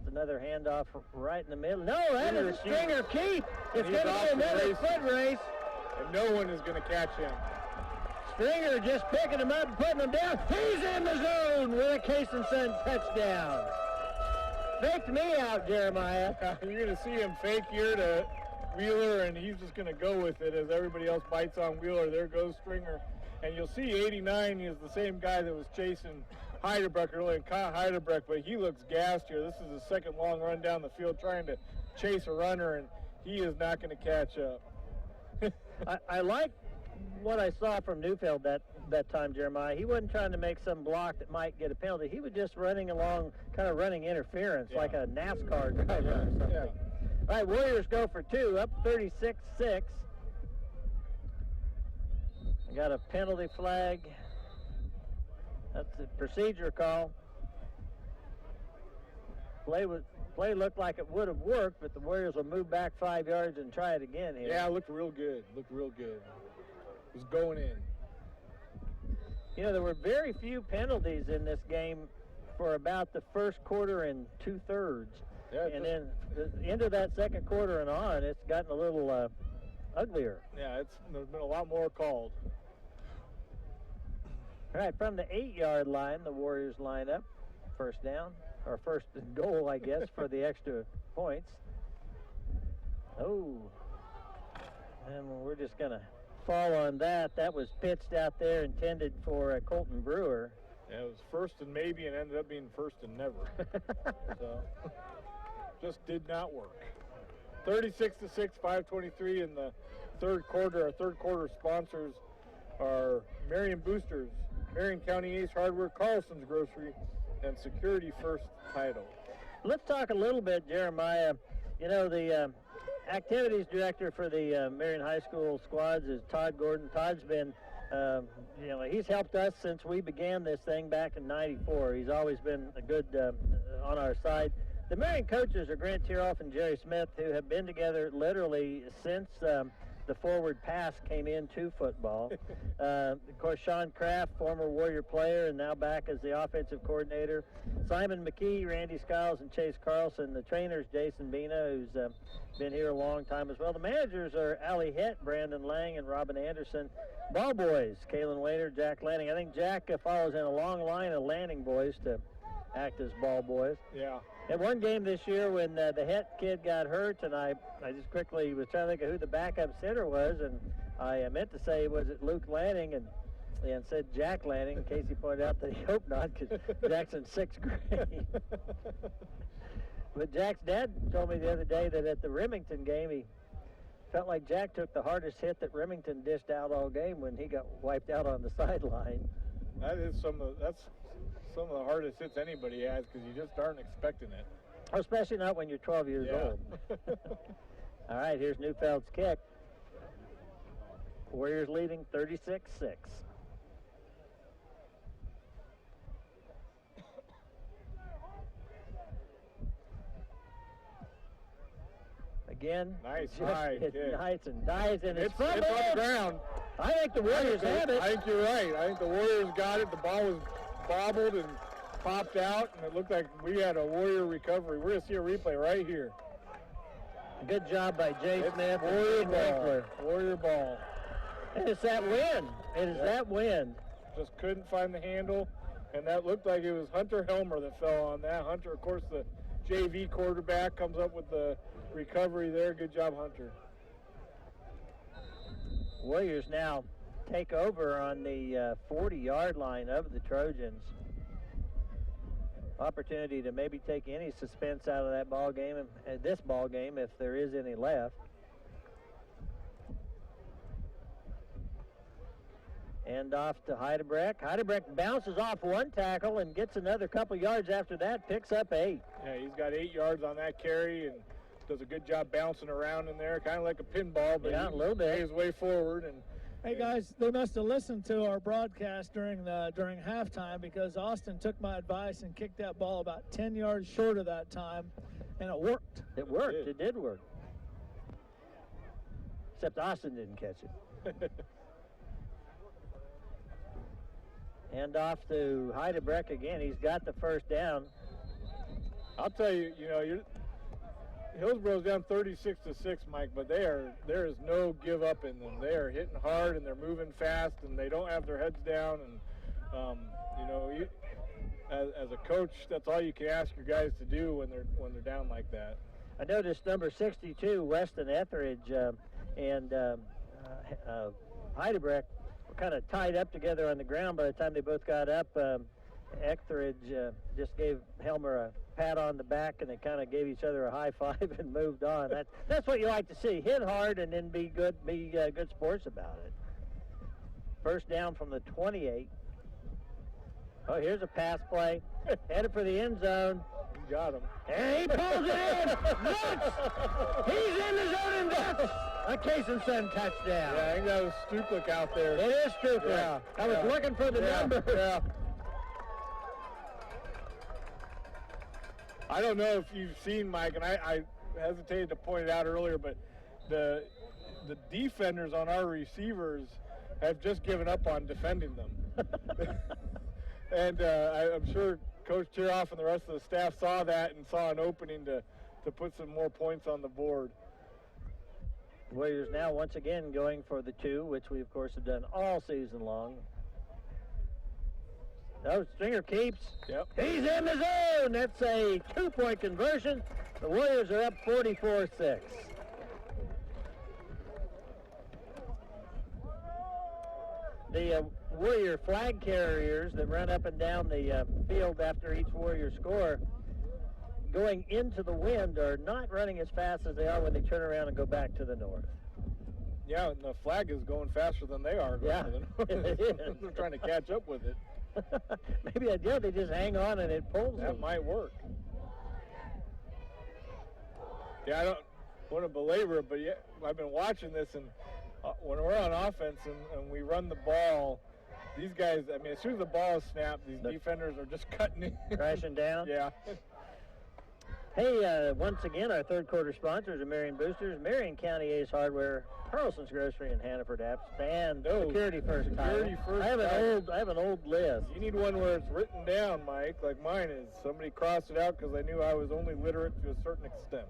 Another handoff right in the middle. No, that is a Stringer keep. It's going to be another foot race. And no one is going to catch him. Stringer just picking him up and putting him down. He's in the zone with a Case-and-Son touchdown. Faked me out, Jeremiah. You're going to see him fake here to Wheeler, and he's just going to go with it as everybody else bites on Wheeler. There goes Stringer. And you'll see 89 is the same guy that was chasing Heiderbrecht earlier, and Kyle Heiderbrecht, but he looks gassed here. This is his 2nd long run down the field trying to chase a runner, and he is not going to catch up. I like what I saw from Neufeld that time, Jeremiah. He wasn't trying to make some block that might get a penalty. He was just running along, kind of running interference, like a NASCAR driver or something. Yeah. All right, Warriors go for 2, up 36-6. I got a penalty flag. That's the procedure call. Play looked like it would have worked, but the Warriors will move back 5 yards and try it again here. Yeah, it looked real good. It was going in. You know, there were very few penalties in this game for about the 1st quarter and 2/3. Yeah, and then the end of that 2nd quarter and on, it's gotten a little uglier. Yeah, there's been a lot more called. All right, from the 8-yard line, the Warriors line up. First down, or first and goal, I guess, for the extra points. Oh, and we're just going to fall on that. That was pitched out there, intended for Colton Brewer. Yeah, it was first and maybe, and ended up being first and never. So, just did not work. 36-6, 5:23 in the third quarter. Our third quarter sponsors are Marion Boosters, Marion County Ace Hardware, Carlson's Grocery, and Security First Title. Let's talk a little bit, Jeremiah. You know, the activities director for the Marion High School squads is Todd Gordon. Todd's been, he's helped us since we began this thing back in '94. He's always been a good on our side. The Marion coaches are Grant Tieroff and Jerry Smith, who have been together literally since the forward pass came into football. Of course, Sean Kraft, former Warrior player, and now back as the offensive coordinator. Simon McKee, Randy Skiles, and Chase Carlson. The trainers, Jason Bina, who's been here a long time as well. The managers are Allie Hitt, Brandon Lange, and Robin Anderson. Ball boys, Kalen Waiter, Jack Lanning. I think Jack follows in a long line of Lanning boys to act as ball boys. Yeah. At one game this year when the Hitt kid got hurt, and I just quickly was trying to think of who the backup center was, and I meant to say, was it Luke Lanning, and said Jack Lanning, in case he pointed out that he hoped not, because Jack's in 6th grade. But Jack's dad told me the other day that at the Remington game, he felt like Jack took the hardest hit that Remington dished out all game when he got wiped out on the sideline. That's some of the hardest hits anybody has, because you just aren't expecting it. Especially not when you're 12 years old. All right, here's Neufeld's kick. Warriors leading 36-6. Again, Nice, just high hits kick. Knights and dives, and it's It's on the ground. I think the Warriors have it. I think you're right. I think the Warriors got it. The ball was bobbled and popped out, and it looked like we had a Warrior recovery. We're going to see a replay right here. Good job by Jay Smith. Warrior and ball. Winkler. Warrior ball. And it's that wind. It is that wind. Just couldn't find the handle, and that looked like it was Hunter Helmer that fell on that. Hunter, of course, the JV quarterback, comes up with the recovery there. Good job, Hunter. Warriors now take over on the 40-yard line of the Trojans. Opportunity to maybe take any suspense out of that ball game, this ball game, if there is any left. And off to Heidebrecht. Heidebrecht bounces off one tackle and gets another couple yards after that, picks up 8. Yeah, he's got 8 yards on that carry and does a good job bouncing around in there, kind of like a pinball, but yeah, a little bit. He his way forward. And Hey guys, they must have listened to our broadcast during halftime, because Austin took my advice and kicked that ball about 10 yards short of that time, and it worked. It worked. It did work. Except Austin didn't catch it. And off to Heidebrecht again. He's got the first down. I'll tell you, Hillsboro's down 36-6, Mike, but there is no give up in them. They are hitting hard and they're moving fast and they don't have their heads down. And as a coach, that's all you can ask your guys to do when they're down like that. I noticed number 62, Weston Etheridge, and Heidebrecht were kind of tied up together on the ground. By the time they both got up, Etheridge just gave Helmer a pat on the back, and they kind of gave each other a high five and moved on. That's what you like to see: hit hard and then be good sports about it. First down from the 28. Oh, here's a pass play, headed for the end zone. You got him. And he pulls it in. Nuts! He's in the zone and nuts! A Case and Son touchdown. Yeah, I think that was Stuklik out there. It is Stuklik. Yeah, I was looking for the number. Yeah. I don't know if you've seen, Mike, and I hesitated to point it out earlier, but the defenders on our receivers have just given up on defending them. And I'm sure Coach Tieroff and the rest of the staff saw that and saw an opening to put some more points on the board. Warriors now once again going for the 2, which we of course have done all season long. Oh, Stringer keeps. Yep. He's in the zone. That's a 2-point conversion. The Warriors are up 44-6. The Warrior flag carriers that run up and down the field after each Warrior score, going into the wind, are not running as fast as they are when they turn around and go back to the north. Yeah, and the flag is going faster than they are. Yeah, it is. They're trying to catch up with it. Maybe they just hang on and it pulls them. That might work. Yeah, I don't want to belabor it, but yeah, I've been watching this, and when we're on offense and we run the ball, these guys, I mean, as soon as the ball is snapped, these defenders are just cutting in. Crashing down? Yeah. Hey, once again, our third quarter sponsors are Marion Boosters, Marion County Ace Hardware, Carlson's Grocery, and Hannaford Apps, and Security First Title. I have an old list. You need one where it's written down, Mike, like mine is. Somebody crossed it out because they knew I was only literate to a certain extent.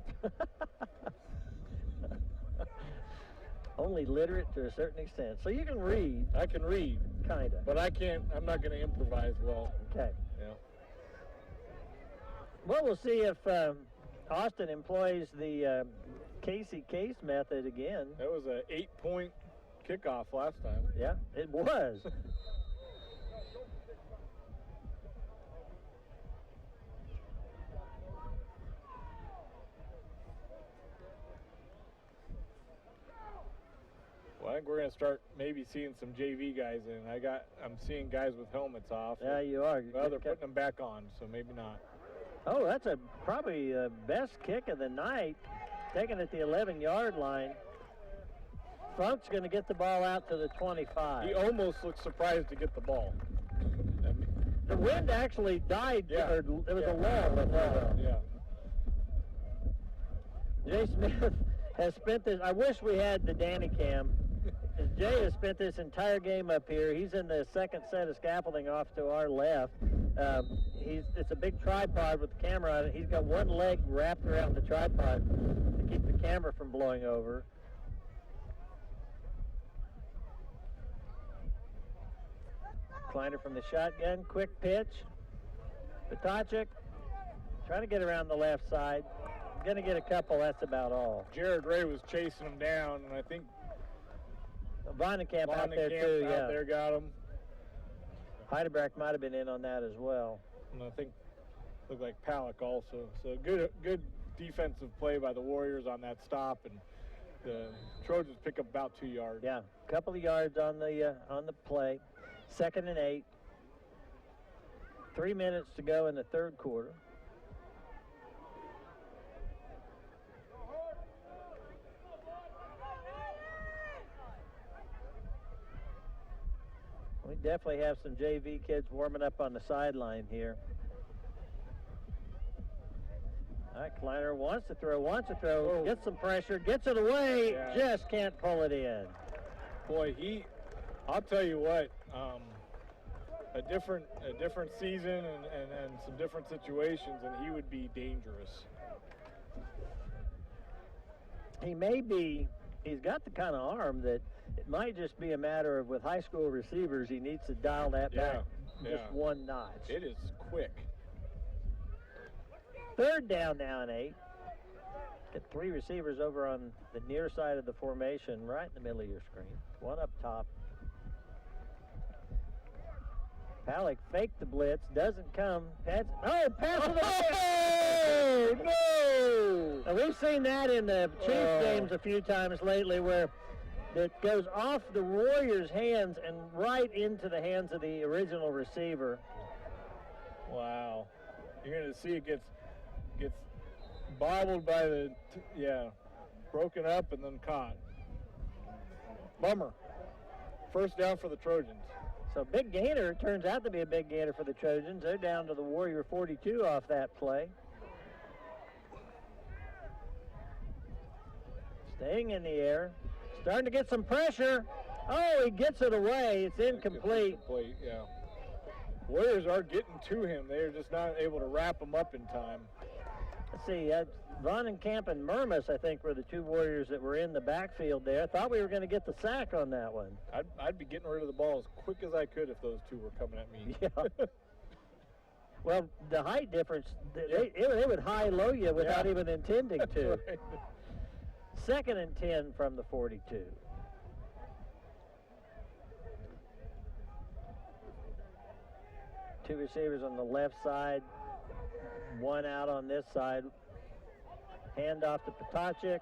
Only literate to a certain extent. So you can read. I can read. Kind of. But I'm not going to improvise well. Okay. Yeah. Well, we'll see if Austin employs the Casey Case method again. That was an 8-point kickoff last time. Yeah, it was. Well, I think we're going to start maybe seeing some JV guys in. I'm seeing guys with helmets off. Yeah, you are. Well, they're putting them back on, so maybe not. Oh, that's probably the best kick of the night, taken at the 11-yard line. Funk's going to get the ball out to the 25. He almost looked surprised to get the ball. The wind actually died. Yeah. Or there was a lull. Yeah. Jay Smith has spent this. I wish we had the Danny cam. Jay has spent this entire game up here. He's in the second set of scaffolding off to our left. It's a big tripod with the camera on it. He's got one leg wrapped around the tripod to keep the camera from blowing over. Kleiner from the shotgun, quick pitch. Patachik trying to get around the left side. Going to get a couple, that's about all. Jared Ray was chasing him down, and I think Vonnekamp out there too, yeah. Out there got him. Heidelberg might have been in on that as well. And I think looked like Palak also. So good defensive play by the Warriors on that stop, and the Trojans pick up about 2 yards. Yeah, a couple of yards on the play. 2nd and 8. 3 minutes to go in the third quarter. We definitely have some JV kids warming up on the sideline here. All right, Kleiner wants to throw, gets some pressure, gets it away, just can't pull it in. Boy, I'll tell you what, a different season and some different situations, and he would be dangerous. He's got the kind of arm that it might just be a matter of, with high school receivers, he needs to dial that back just one notch. It is quick. 3rd down now and 8. Get 3 receivers over on the near side of the formation, right in the middle of your screen. One up top. Palak faked the blitz, doesn't come. Pass it away! No! And we've seen that in the Chiefs games a few times lately, where it goes off the Warriors' hands and right into the hands of the original receiver. Wow. You're going to see it gets bobbled by broken up and then caught. Bummer. 1st down for the Trojans. So big gainer, turns out to be a big gainer for the Trojans. They're down to the Warrior 42 off that play. Staying in the air, starting to get some pressure. Oh, he gets it away. It's incomplete. Yeah. Warriors are getting to him. They're just not able to wrap him up in time. let's see, Vonenkamp and Murmas, I think, were the two Warriors that were in the backfield there. I thought we were going to get the sack on that one. I'd be getting rid of the ball as quick as I could if those two were coming at me. Yeah. Well, the height difference, they would high-low you without even intending to. Right. 2nd and 10 from the 42. Two receivers on the left side, one out on this side. Hand off to Potacek.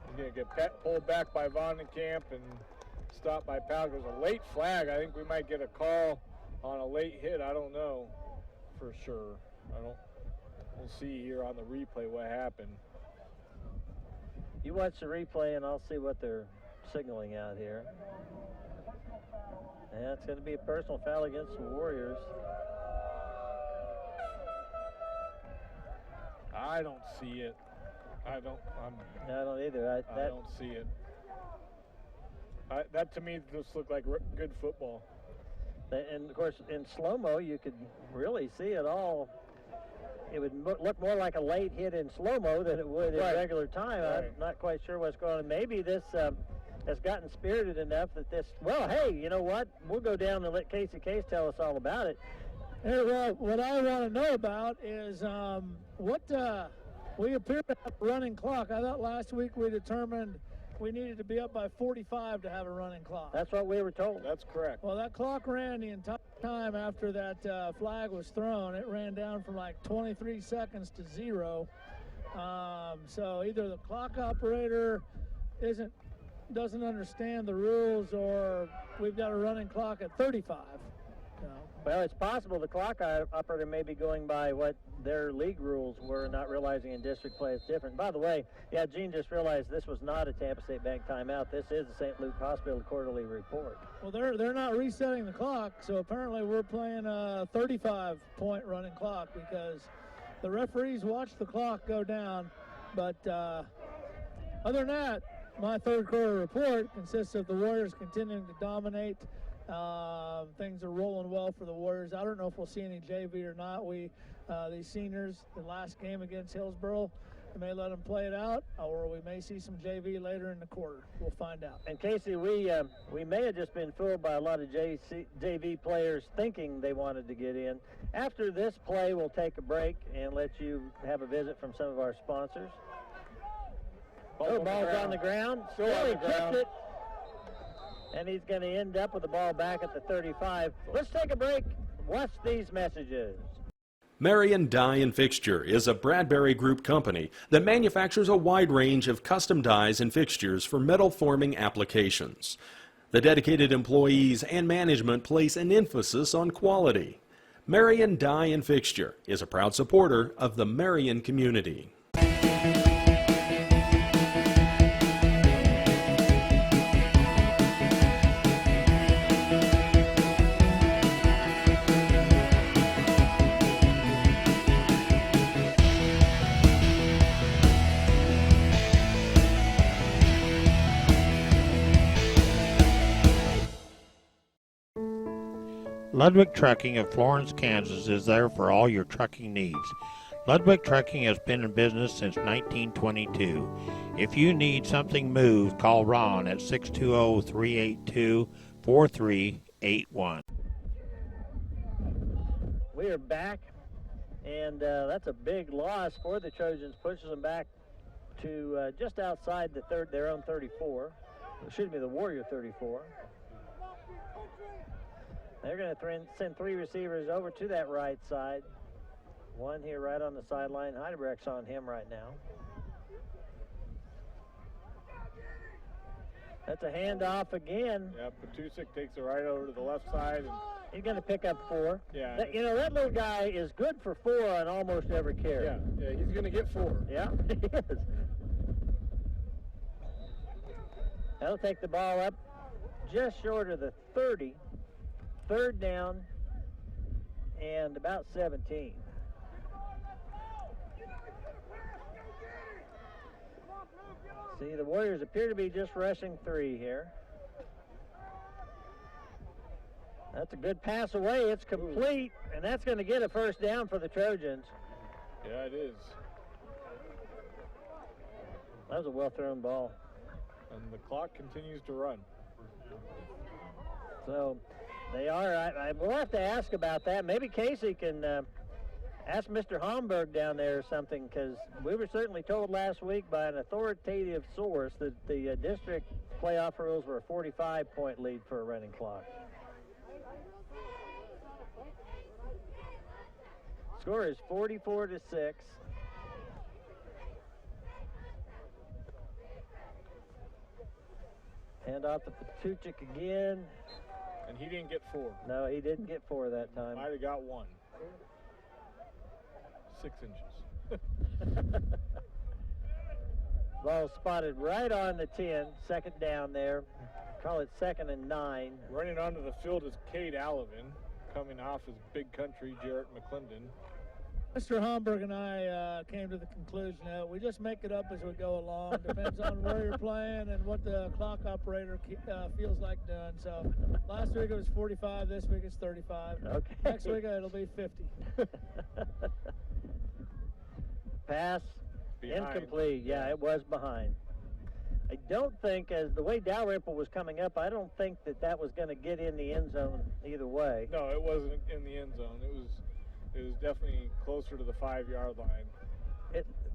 He's going to get pulled back by Vonenkamp and stopped by Powell. There's a late flag. I think we might get a call on a late hit. I don't know for sure. We'll see here on the replay what happened. You watch the replay and I'll see what they're signaling out here. Yeah, it's going to be a personal foul against the Warriors. I don't see it. I don't either. I don't see it. That to me just looked like good football. And of course, in slow-mo, you could really see it all. It would look more like a late hit in slow-mo than it would in regular time. Right. I'm not quite sure what's going on. Maybe this has gotten spirited enough that this, well, hey, you know what? We'll go down and let Casey Case tell us all about it. Hey, Rob, what I want to know about is we appear to have a running clock. I thought last week we determined we needed to be up by 45 to have a running clock. That's what we were told. That's correct. Well, that clock ran the entire time after that flag was thrown. It ran down from like 23 seconds to 0. So either the clock operator doesn't understand the rules, or we've got a running clock at 35. Well, it's possible the clock operator may be going by what their league rules were, not realizing in district play it's different. By the way, yeah, Gene just realized this was not a Tampa State Bank timeout. This is the St. Luke Hospital quarterly report. Well, they're not resetting the clock, so apparently we're playing a 35-point running clock because the referees watched the clock go down. But other than that, my third quarter report consists of the Warriors continuing to dominate. Things are rolling well for the Warriors. I don't know if we'll see any JV or not. These seniors, the last game against Hillsboro, may let them play it out, or we may see some JV later in the quarter. We'll find out. And Casey, we may have just been fooled by a lot of JV players thinking they wanted to get in. After this play, we'll take a break and let you have a visit from some of our sponsors. Ball's on the ground. Still on the ground. Kicked it. And he's going to end up with the ball back at the 35. Let's take a break. Watch these messages. Marion Die and Fixture is a Bradbury Group company that manufactures a wide range of custom dies and fixtures for metal forming applications. The dedicated employees and management place an emphasis on quality. Marion Die and Fixture is a proud supporter of the Marion community. Ludwig Trucking of Florence, Kansas is there for all your trucking needs. Ludwig Trucking has been in business since 1922. If you need something moved, call Ron at 620-382-4381. We are back, and that's a big loss for the Trojans. Pushes them back to just outside their own 34. Excuse me, the Warrior 34. They're going to send three receivers over to that right side. One here right on the sideline. Heidebrecht's on him right now. That's a handoff again. Yeah, Potacek takes it right over to the left side. And he's going to pick up 4. Yeah. That little guy is good for 4 on almost every carry. Yeah, he's going to get 4. Yeah, he is. That'll take the ball up just short of the 30. 3rd down and about 17. See, the Warriors appear to be just rushing 3 here. That's a good pass away. It's complete, and that's going to get a first down for the Trojans. Yeah, it is. That was a well-thrown ball. And the clock continues to run. So they are. We'll have to ask about that. Maybe Casey can ask Mr. Homburg down there or something, because we were certainly told last week by an authoritative source that the district playoff rules were a 45-point lead for a running clock. Score is 44-6. Hand off to Patuchik again. And he didn't get 4. No, he didn't get 4 that time. Might have got 1. 6 inches. Ball spotted right on the 10, second down there. Call it 2nd and 9. Running onto the field is Cade Alvin, coming off his big country, Jarrett McClendon. Mr. Homburg and I came to the conclusion that we just make it up as we go along. Depends on where you're playing and what the clock operator feels like doing. So last week it was 45, this week it's 35. Okay. Next week it'll be 50. Pass, Behind. incomplete. Yeah, it was behind. I don't think, as the way Dalrymple was coming up, I don't think that was going to get in the end zone either way. No, it wasn't in the end zone. It was definitely closer to the 5-yard line.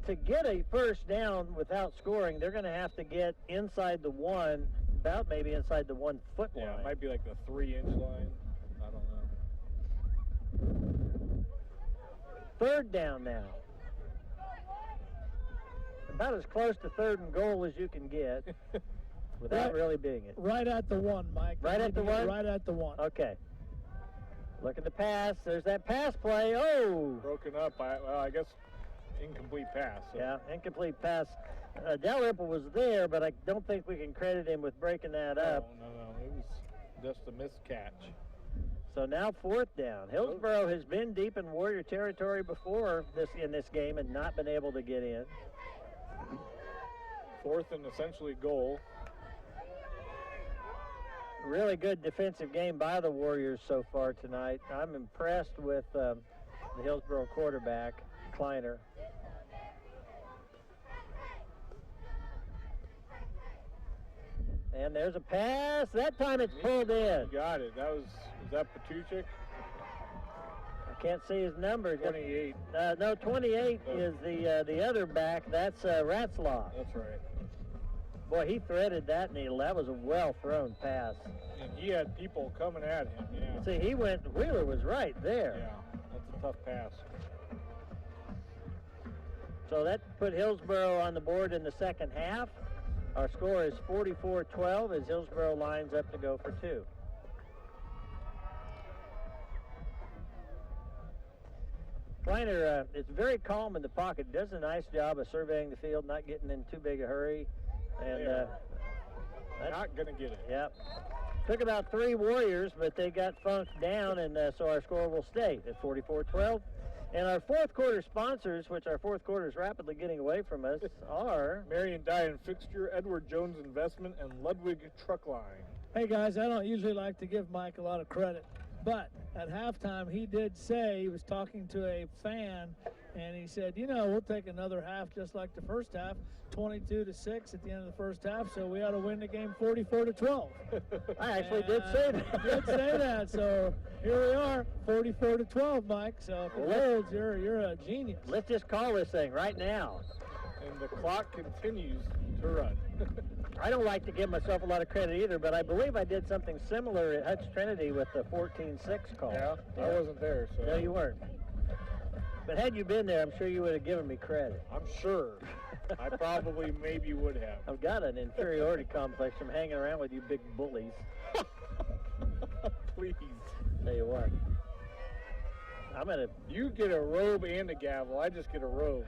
To get a first down without scoring, they're going to have to get inside the 1, about maybe inside the 1 foot line. Yeah, it might be like the 3-inch line. I don't know. Third down now. About as close to 3rd and goal as you can get without really being it. Right at the 1, Mike. Right at the 1? Right at the 1. Okay. Looking to pass. There's that pass play. Oh! Broken up by, well, I guess incomplete pass. So. Yeah, incomplete pass. Dalrymple was there, but I don't think we can credit him with breaking that up. No. It was just a missed catch. So now 4th down. Hillsboro has been deep in Warrior territory before in this game and not been able to get in. 4th and essentially goal. Really good defensive game by the Warriors so far tonight. I'm impressed with the Hillsboro quarterback, Kleiner. And there's a pass. That time it's pulled in. You got it. Was that Patuchik? I can't see his number. 28. No, 28 is the other back. That's Ratzlaw. That's right. Boy, he threaded that needle. That was a well-thrown pass. And he had people coming at him, yeah. See, Wheeler was right there. Yeah, that's a tough pass. So that put Hillsboro on the board in the second half. Our score is 44-12 as Hillsboro lines up to go for 2. Kleiner is very calm in the pocket, does a nice job of surveying the field, not getting in too big a hurry. And not going to get it. Yep. Took about 3 Warriors, but they got funked down, and so our score will stay at 44-12. And our fourth quarter sponsors, which our fourth quarter is rapidly getting away from us, are Marion Dye and Fixture, Edward Jones Investment, and Ludwig Truck Line. Hey guys, I don't usually like to give Mike a lot of credit, but at halftime he did say, he was talking to a fan, and he said, you know, we'll take another half just like the first half, 22-6 at the end of the first half, so we ought to win the game 44-12. I actually did say that. Did say that, so here we are, 44-12, Mike. So if it holds, you're a genius. Let's just call this thing right now. And the clock continues to run. I don't like to give myself a lot of credit either, but I believe I did something similar at Hutch Trinity with the 14-6 call. Yeah, I wasn't there. So. No, you weren't. But had you been there, I'm sure you would have given me credit. I'm sure. I probably maybe would have. I've got an inferiority complex from hanging around with you big bullies. Please. Tell you what. You get a robe and a gavel. I just get a robe.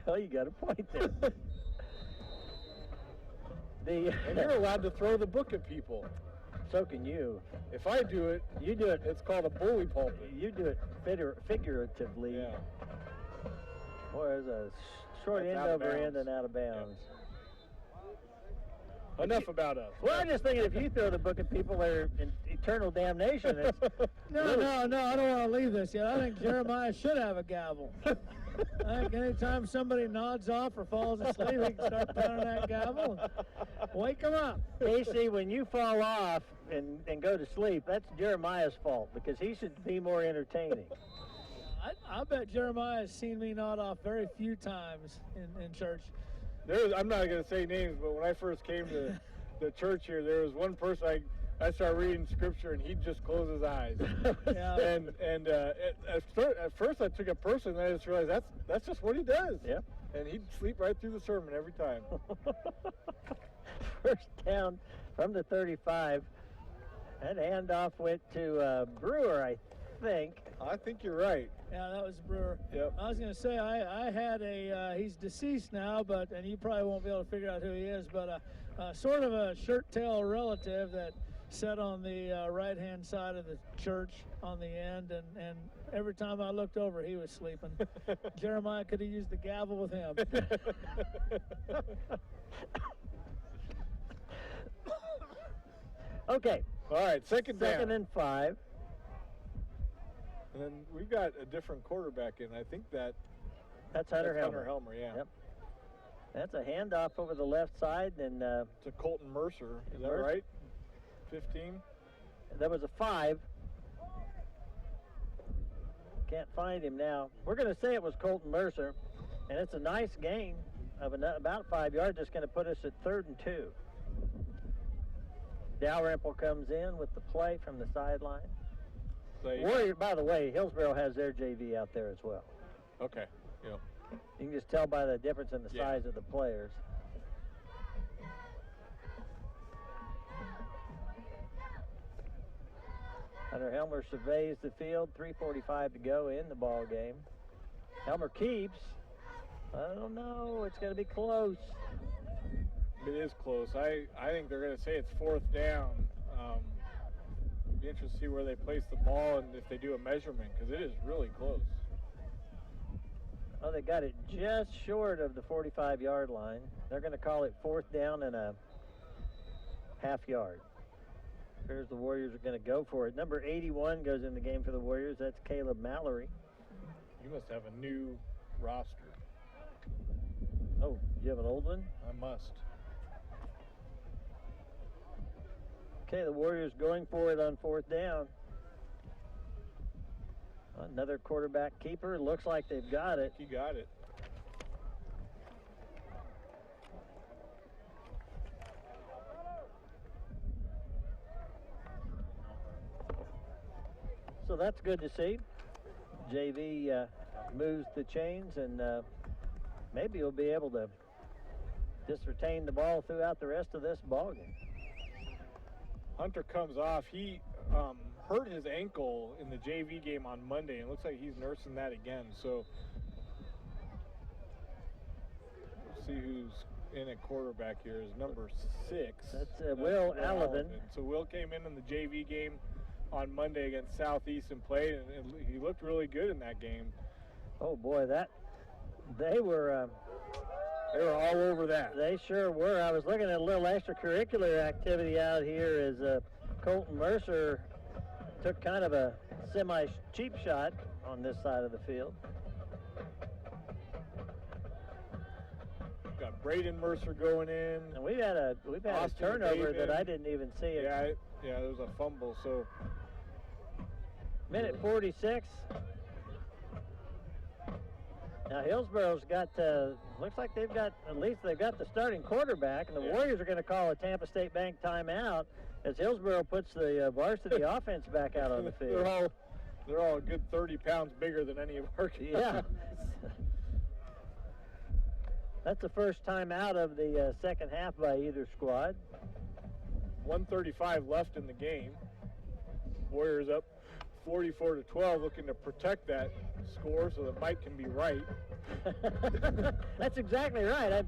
Oh, you got a point there. And you're allowed to throw the book at people. So can you. If I do it, you do it. It's called a bully pulpit. You do it figuratively. Yeah. Or as a short That's end over end and out of bounds. Yeah. Enough about us. Well, I'm just thinking if you throw the book at people, they're in eternal damnation. It's No, I don't want to leave this yet. I think Jeremiah should have a gavel. I think anytime somebody nods off or falls asleep, he can start pounding that gavel and wake them up. Casey, when you fall off and go to sleep, that's Jeremiah's fault because he should be more entertaining. I bet Jeremiah has seen me nod off very few times in church. I'm not going to say names, but when I first came to the church here, there was one person I started reading scripture and he'd just close his eyes. Yeah. And at first I took it personally, and I just realized that's just what he does. Yeah. And he'd sleep right through the sermon every time. First down from the 35. That handoff went to Brewer, I think. I think you're right. Yeah, that was Brewer. Yep. I was going to say, I had he's deceased now, and you probably won't be able to figure out who he is, but sort of a shirt-tail relative that sat on the right-hand side of the church on the end, and every time I looked over, he was sleeping. Jeremiah could have used the gavel with him. Okay. All right, second down. Second and 5. And then we've got a different quarterback in. I think that's Hunter Helmer. Hunter Helmer, yeah. Yep. That's a handoff over the left side, and It's a Colton Mercer. Is that right? 15. There was a 5. Can't find him now. We're going to say it was Colton Mercer, and it's a nice gain of about 5 yards. It's going to put us at 3rd and 2. Dalrymple comes in with the play from the sideline. Warrior, by the way, Hillsboro has their JV out there as well. Okay. Yeah. You can just tell by the difference in the size of the players. Hunter Helmer surveys the field. 3:45 to go in the ball game. Helmer keeps. I don't know. It's going to be close. It is close. I think they're going to say it's 4th down. Be interested to see where they place the ball and if they do a measurement, because it is really close. Oh, they got it just short of the 45-yard line. They're going to call it 4th down and a half yard. Appears the Warriors are going to go for it. Number 81 goes in the game for the Warriors. That's Caleb Mallory. You must have a new roster. Oh, you have an old one? I must. Okay, the Warriors going for it on 4th down. Another quarterback keeper. Looks like they've got it. He got it. So that's good to see. JV moves the chains, and maybe he'll be able to just retain the ball throughout the rest of this ball game. Hunter comes off. He hurt his ankle in the JV game on Monday, and it looks like he's nursing that again. So we'll see who's in at quarterback here. Is number 6. That's Will Alvin. So Will came in the JV game on Monday against Southeast and played, and he looked really good in that game. Oh boy, they were all over that. They sure were. I was looking at a little extracurricular activity out here as Colton Mercer took kind of a semi-cheap shot on this side of the field. Got Braden Mercer going in. And we've had a turnover that I didn't even see. Yeah, there was a fumble. So minute 46. Now Hillsboro's got, looks like they've got the starting quarterback, and the Warriors are going to call a Tampa State Bank timeout as Hillsboro puts the varsity offense back out on the field. They're all a good 30 pounds bigger than any of our guys. Yeah. That's the first time out of the second half by either squad. 1:35 left in the game. Warriors up 44-12, looking to protect that score so that Mike can be right. That's exactly right. I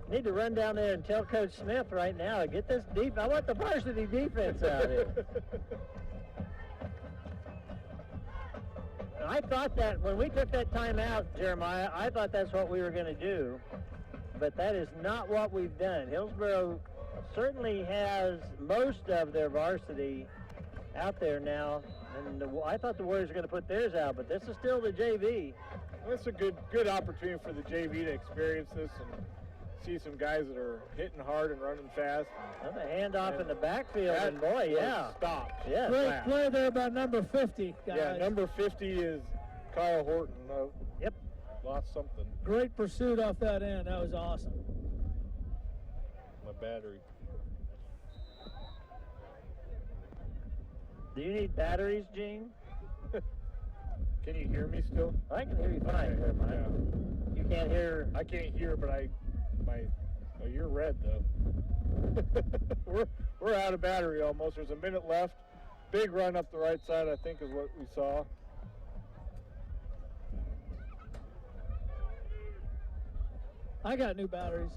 need to run down there and tell Coach Smith right now, get this deep. I want the varsity defense out here. I thought that when we took that timeout, Jeremiah, I thought that's what we were going to do, but that is not what we've done. Hillsboro certainly has most of their varsity out there now, and I thought the Warriors were going to put theirs out, but this is still the JV. Well, it's a good opportunity for the JV to experience this and see some guys that are hitting hard and running fast. And the handoff in the backfield, and boy, yeah. Stops. Yeah. Great play there by number 50, guys. Yeah, number 50 is Kyle Horton. Yep. Lost something. Great pursuit off that end. That was awesome. My battery. Do you need batteries, Gene? Can you hear me still? I can hear you fine. Okay, There, Mike. yeah. You can't hear. I can't hear, but oh, you're red though. we're out of battery almost. There's a minute left. Big run up the right side, I think, is what we saw. I got new batteries.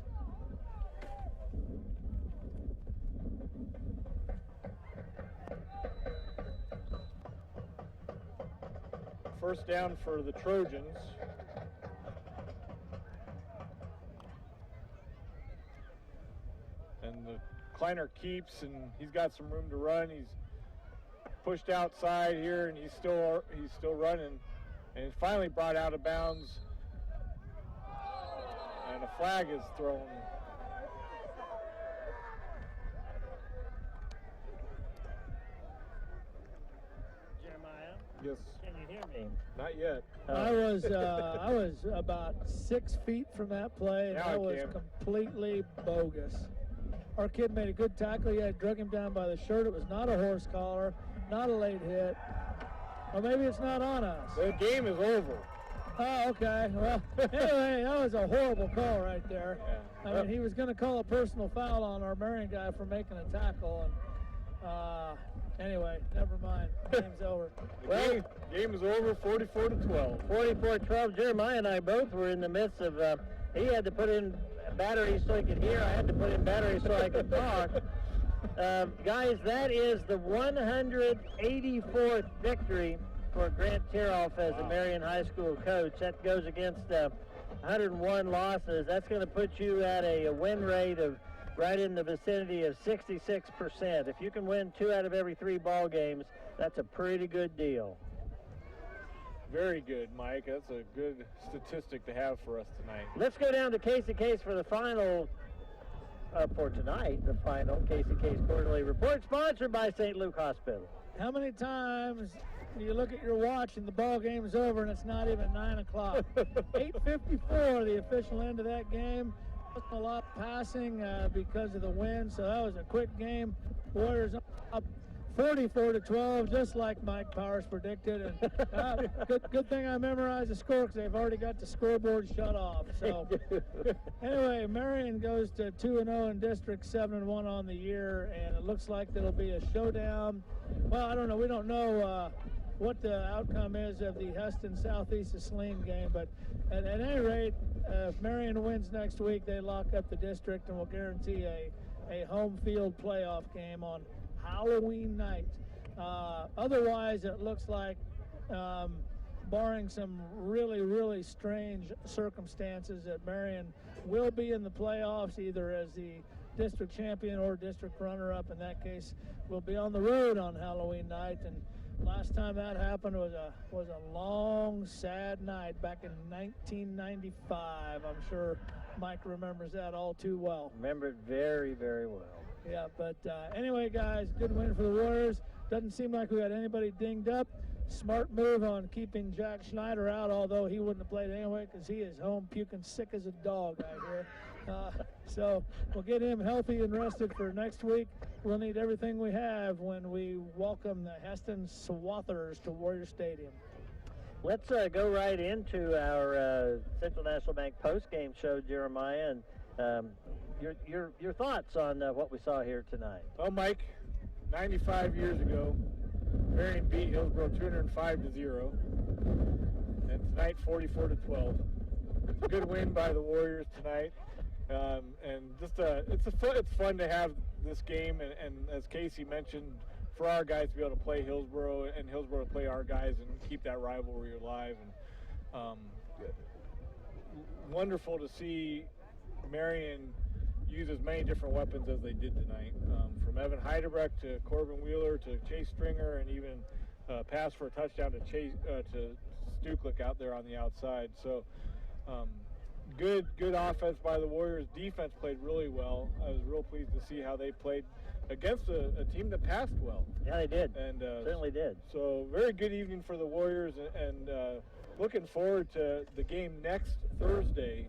First down for the Trojans. And the Kleiner keeps, and he's got some room to run. He's pushed outside here, and he's still running, and he's finally brought out of bounds. And a flag is thrown. Jeremiah? Yes. Can you hear me? Not yet. I was about 6 feet from that play, and Now that I was can. completely bogus. Our kid made a good tackle. Yeah, drug him down by the shirt. It was not a horse collar, not a late hit. Or maybe it's not on us. The game is over. Oh, okay. Well, anyway, that was a horrible call right there. Yeah. I mean, he was going to call a personal foul on our Marion guy for making a tackle, and anyway, never mind. Game's over. Well, game is over, 44-12. 44-12. Jeremiah and I both were in the midst of, he had to put in batteries so he could hear. I had to put in batteries so I could talk. Guys, that is the 184th victory for Grant Tiroff as a Marion High School coach. That goes against 101 losses. That's going to put you at a win rate of right in the vicinity of 66%. If you can win 2 out of every 3 ball games, that's a pretty good deal. Very good, Mike. That's a good statistic to have for us tonight. Let's go down to Casey Case for the final, for tonight, the final Casey Case Quarterly Report, sponsored by St. Luke Hospital. How many times do you look at your watch and the ball game's over and it's not even 9 o'clock? 8:54, the official end of that game. A lot passing because of the wind, so that was a quick game. Warriors up 44-12, just like Mike Powers predicted. And good thing I memorized the score because they've already got the scoreboard shut off. So anyway, Marion goes to 2-0 in district, 7-1 on the year, and it looks like there'll be a showdown. Well, I don't know. We don't know what the outcome is of the Heston Southeast of Saline game, but at any rate, if Marion wins next week, they lock up the district and will guarantee a home field playoff game on Halloween night. Otherwise, it looks like, barring some really strange circumstances, that Marion will be in the playoffs either as the district champion or district runner-up. In that case, we'll be on the road on Halloween night. And last time that happened was a long, sad night back in 1995. I'm sure Mike remembers that all too well. Remember it very, very well. Yeah, but anyway, guys, good win for the Warriors. Doesn't seem like we got anybody dinged up. Smart move on keeping Jack Schneider out, although he wouldn't have played anyway because he is home puking sick as a dog out here. So we'll get him healthy and rested for next week. We'll need everything we have when we welcome the Heston Swathers to Warrior Stadium. Let's go right into our Central National Bank post-game show, Jeremiah, and your thoughts on what we saw here tonight. Well, Mike, 95 years ago, Marion beat Hillsboro 205-0, and tonight 44-12. It's a good win by the Warriors tonight, and just it's fun to have this game, and as Casey mentioned, for our guys to be able to play Hillsboro and Hillsboro to play our guys and keep that rivalry alive. And wonderful to see Marion use as many different weapons as they did tonight, from Evan Heidebrecht to Corbin Wheeler to Chase Stringer, and even pass for a touchdown to Stuklik out there on the outside. So good offense by the Warriors. Defense played really well. I was real pleased to see how they played against a team that passed well. Yeah, they did. And certainly did. So very good evening for the Warriors, and looking forward to the game next Thursday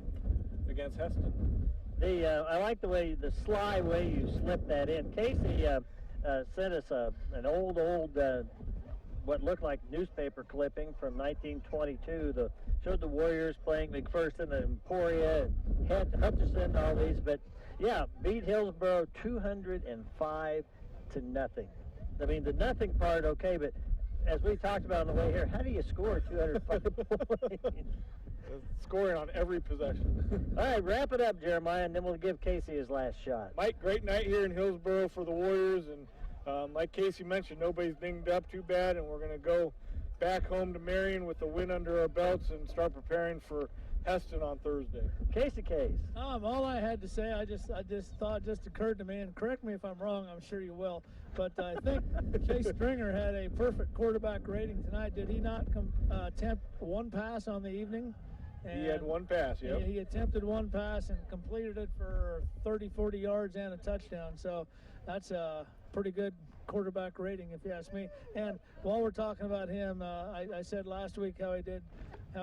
against Heston. I like the sly way you slipped that in. Casey sent us an old what looked like newspaper clipping from 1922. Showed the Warriors playing McPherson and Emporia and Hutchison and all these, but yeah, beat Hillsboro 205 to nothing. I mean, the nothing part, okay, but as we talked about on the way here, how do you score 205 points? Scoring on every possession. All right, wrap it up, Jeremiah, and then we'll give Casey his last shot. Mike, great night here in Hillsboro for the Warriors, and like Casey mentioned, nobody's dinged up too bad, and we're going to go back home to Marion with a win under our belts and start preparing for Heston on Thursday. Casey Case. All I had to say, I just thought it just occurred to me, and correct me if I'm wrong, I'm sure you will, but I think Chase Stringer had a perfect quarterback rating tonight. Did he not attempt one pass on the evening? And he had one pass, yep. He attempted one pass and completed it for 30, 40 yards and a touchdown. So that's a pretty good quarterback rating, if you ask me. And while we're talking about him, I said last week how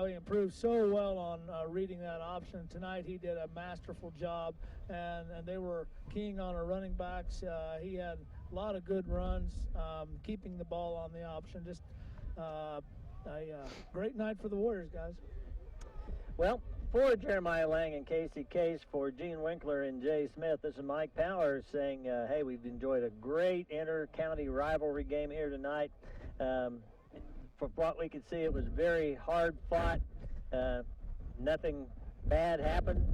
he improved so well on reading that option. Tonight he did a masterful job, and they were keying on our running backs. He had a lot of good runs, keeping the ball on the option. Just a great night for the Warriors, guys. Well, for Jeremiah Lange and Casey Case, for Gene Winkler and Jay Smith, this is Mike Powers saying, hey, we've enjoyed a great inter-county rivalry game here tonight. From what we could see, it was very hard fought. Nothing bad happened.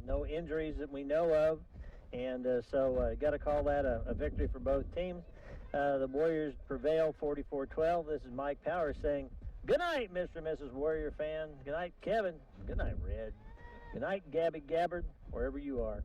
No injuries that we know of. And so got to call that a victory for both teams. The Warriors prevail 44-12. This is Mike Powers saying, good night, Mr. and Mrs. Warrior fan. Good night, Kevin. Good night, Red. Good night, Gabby Gabbard, wherever you are.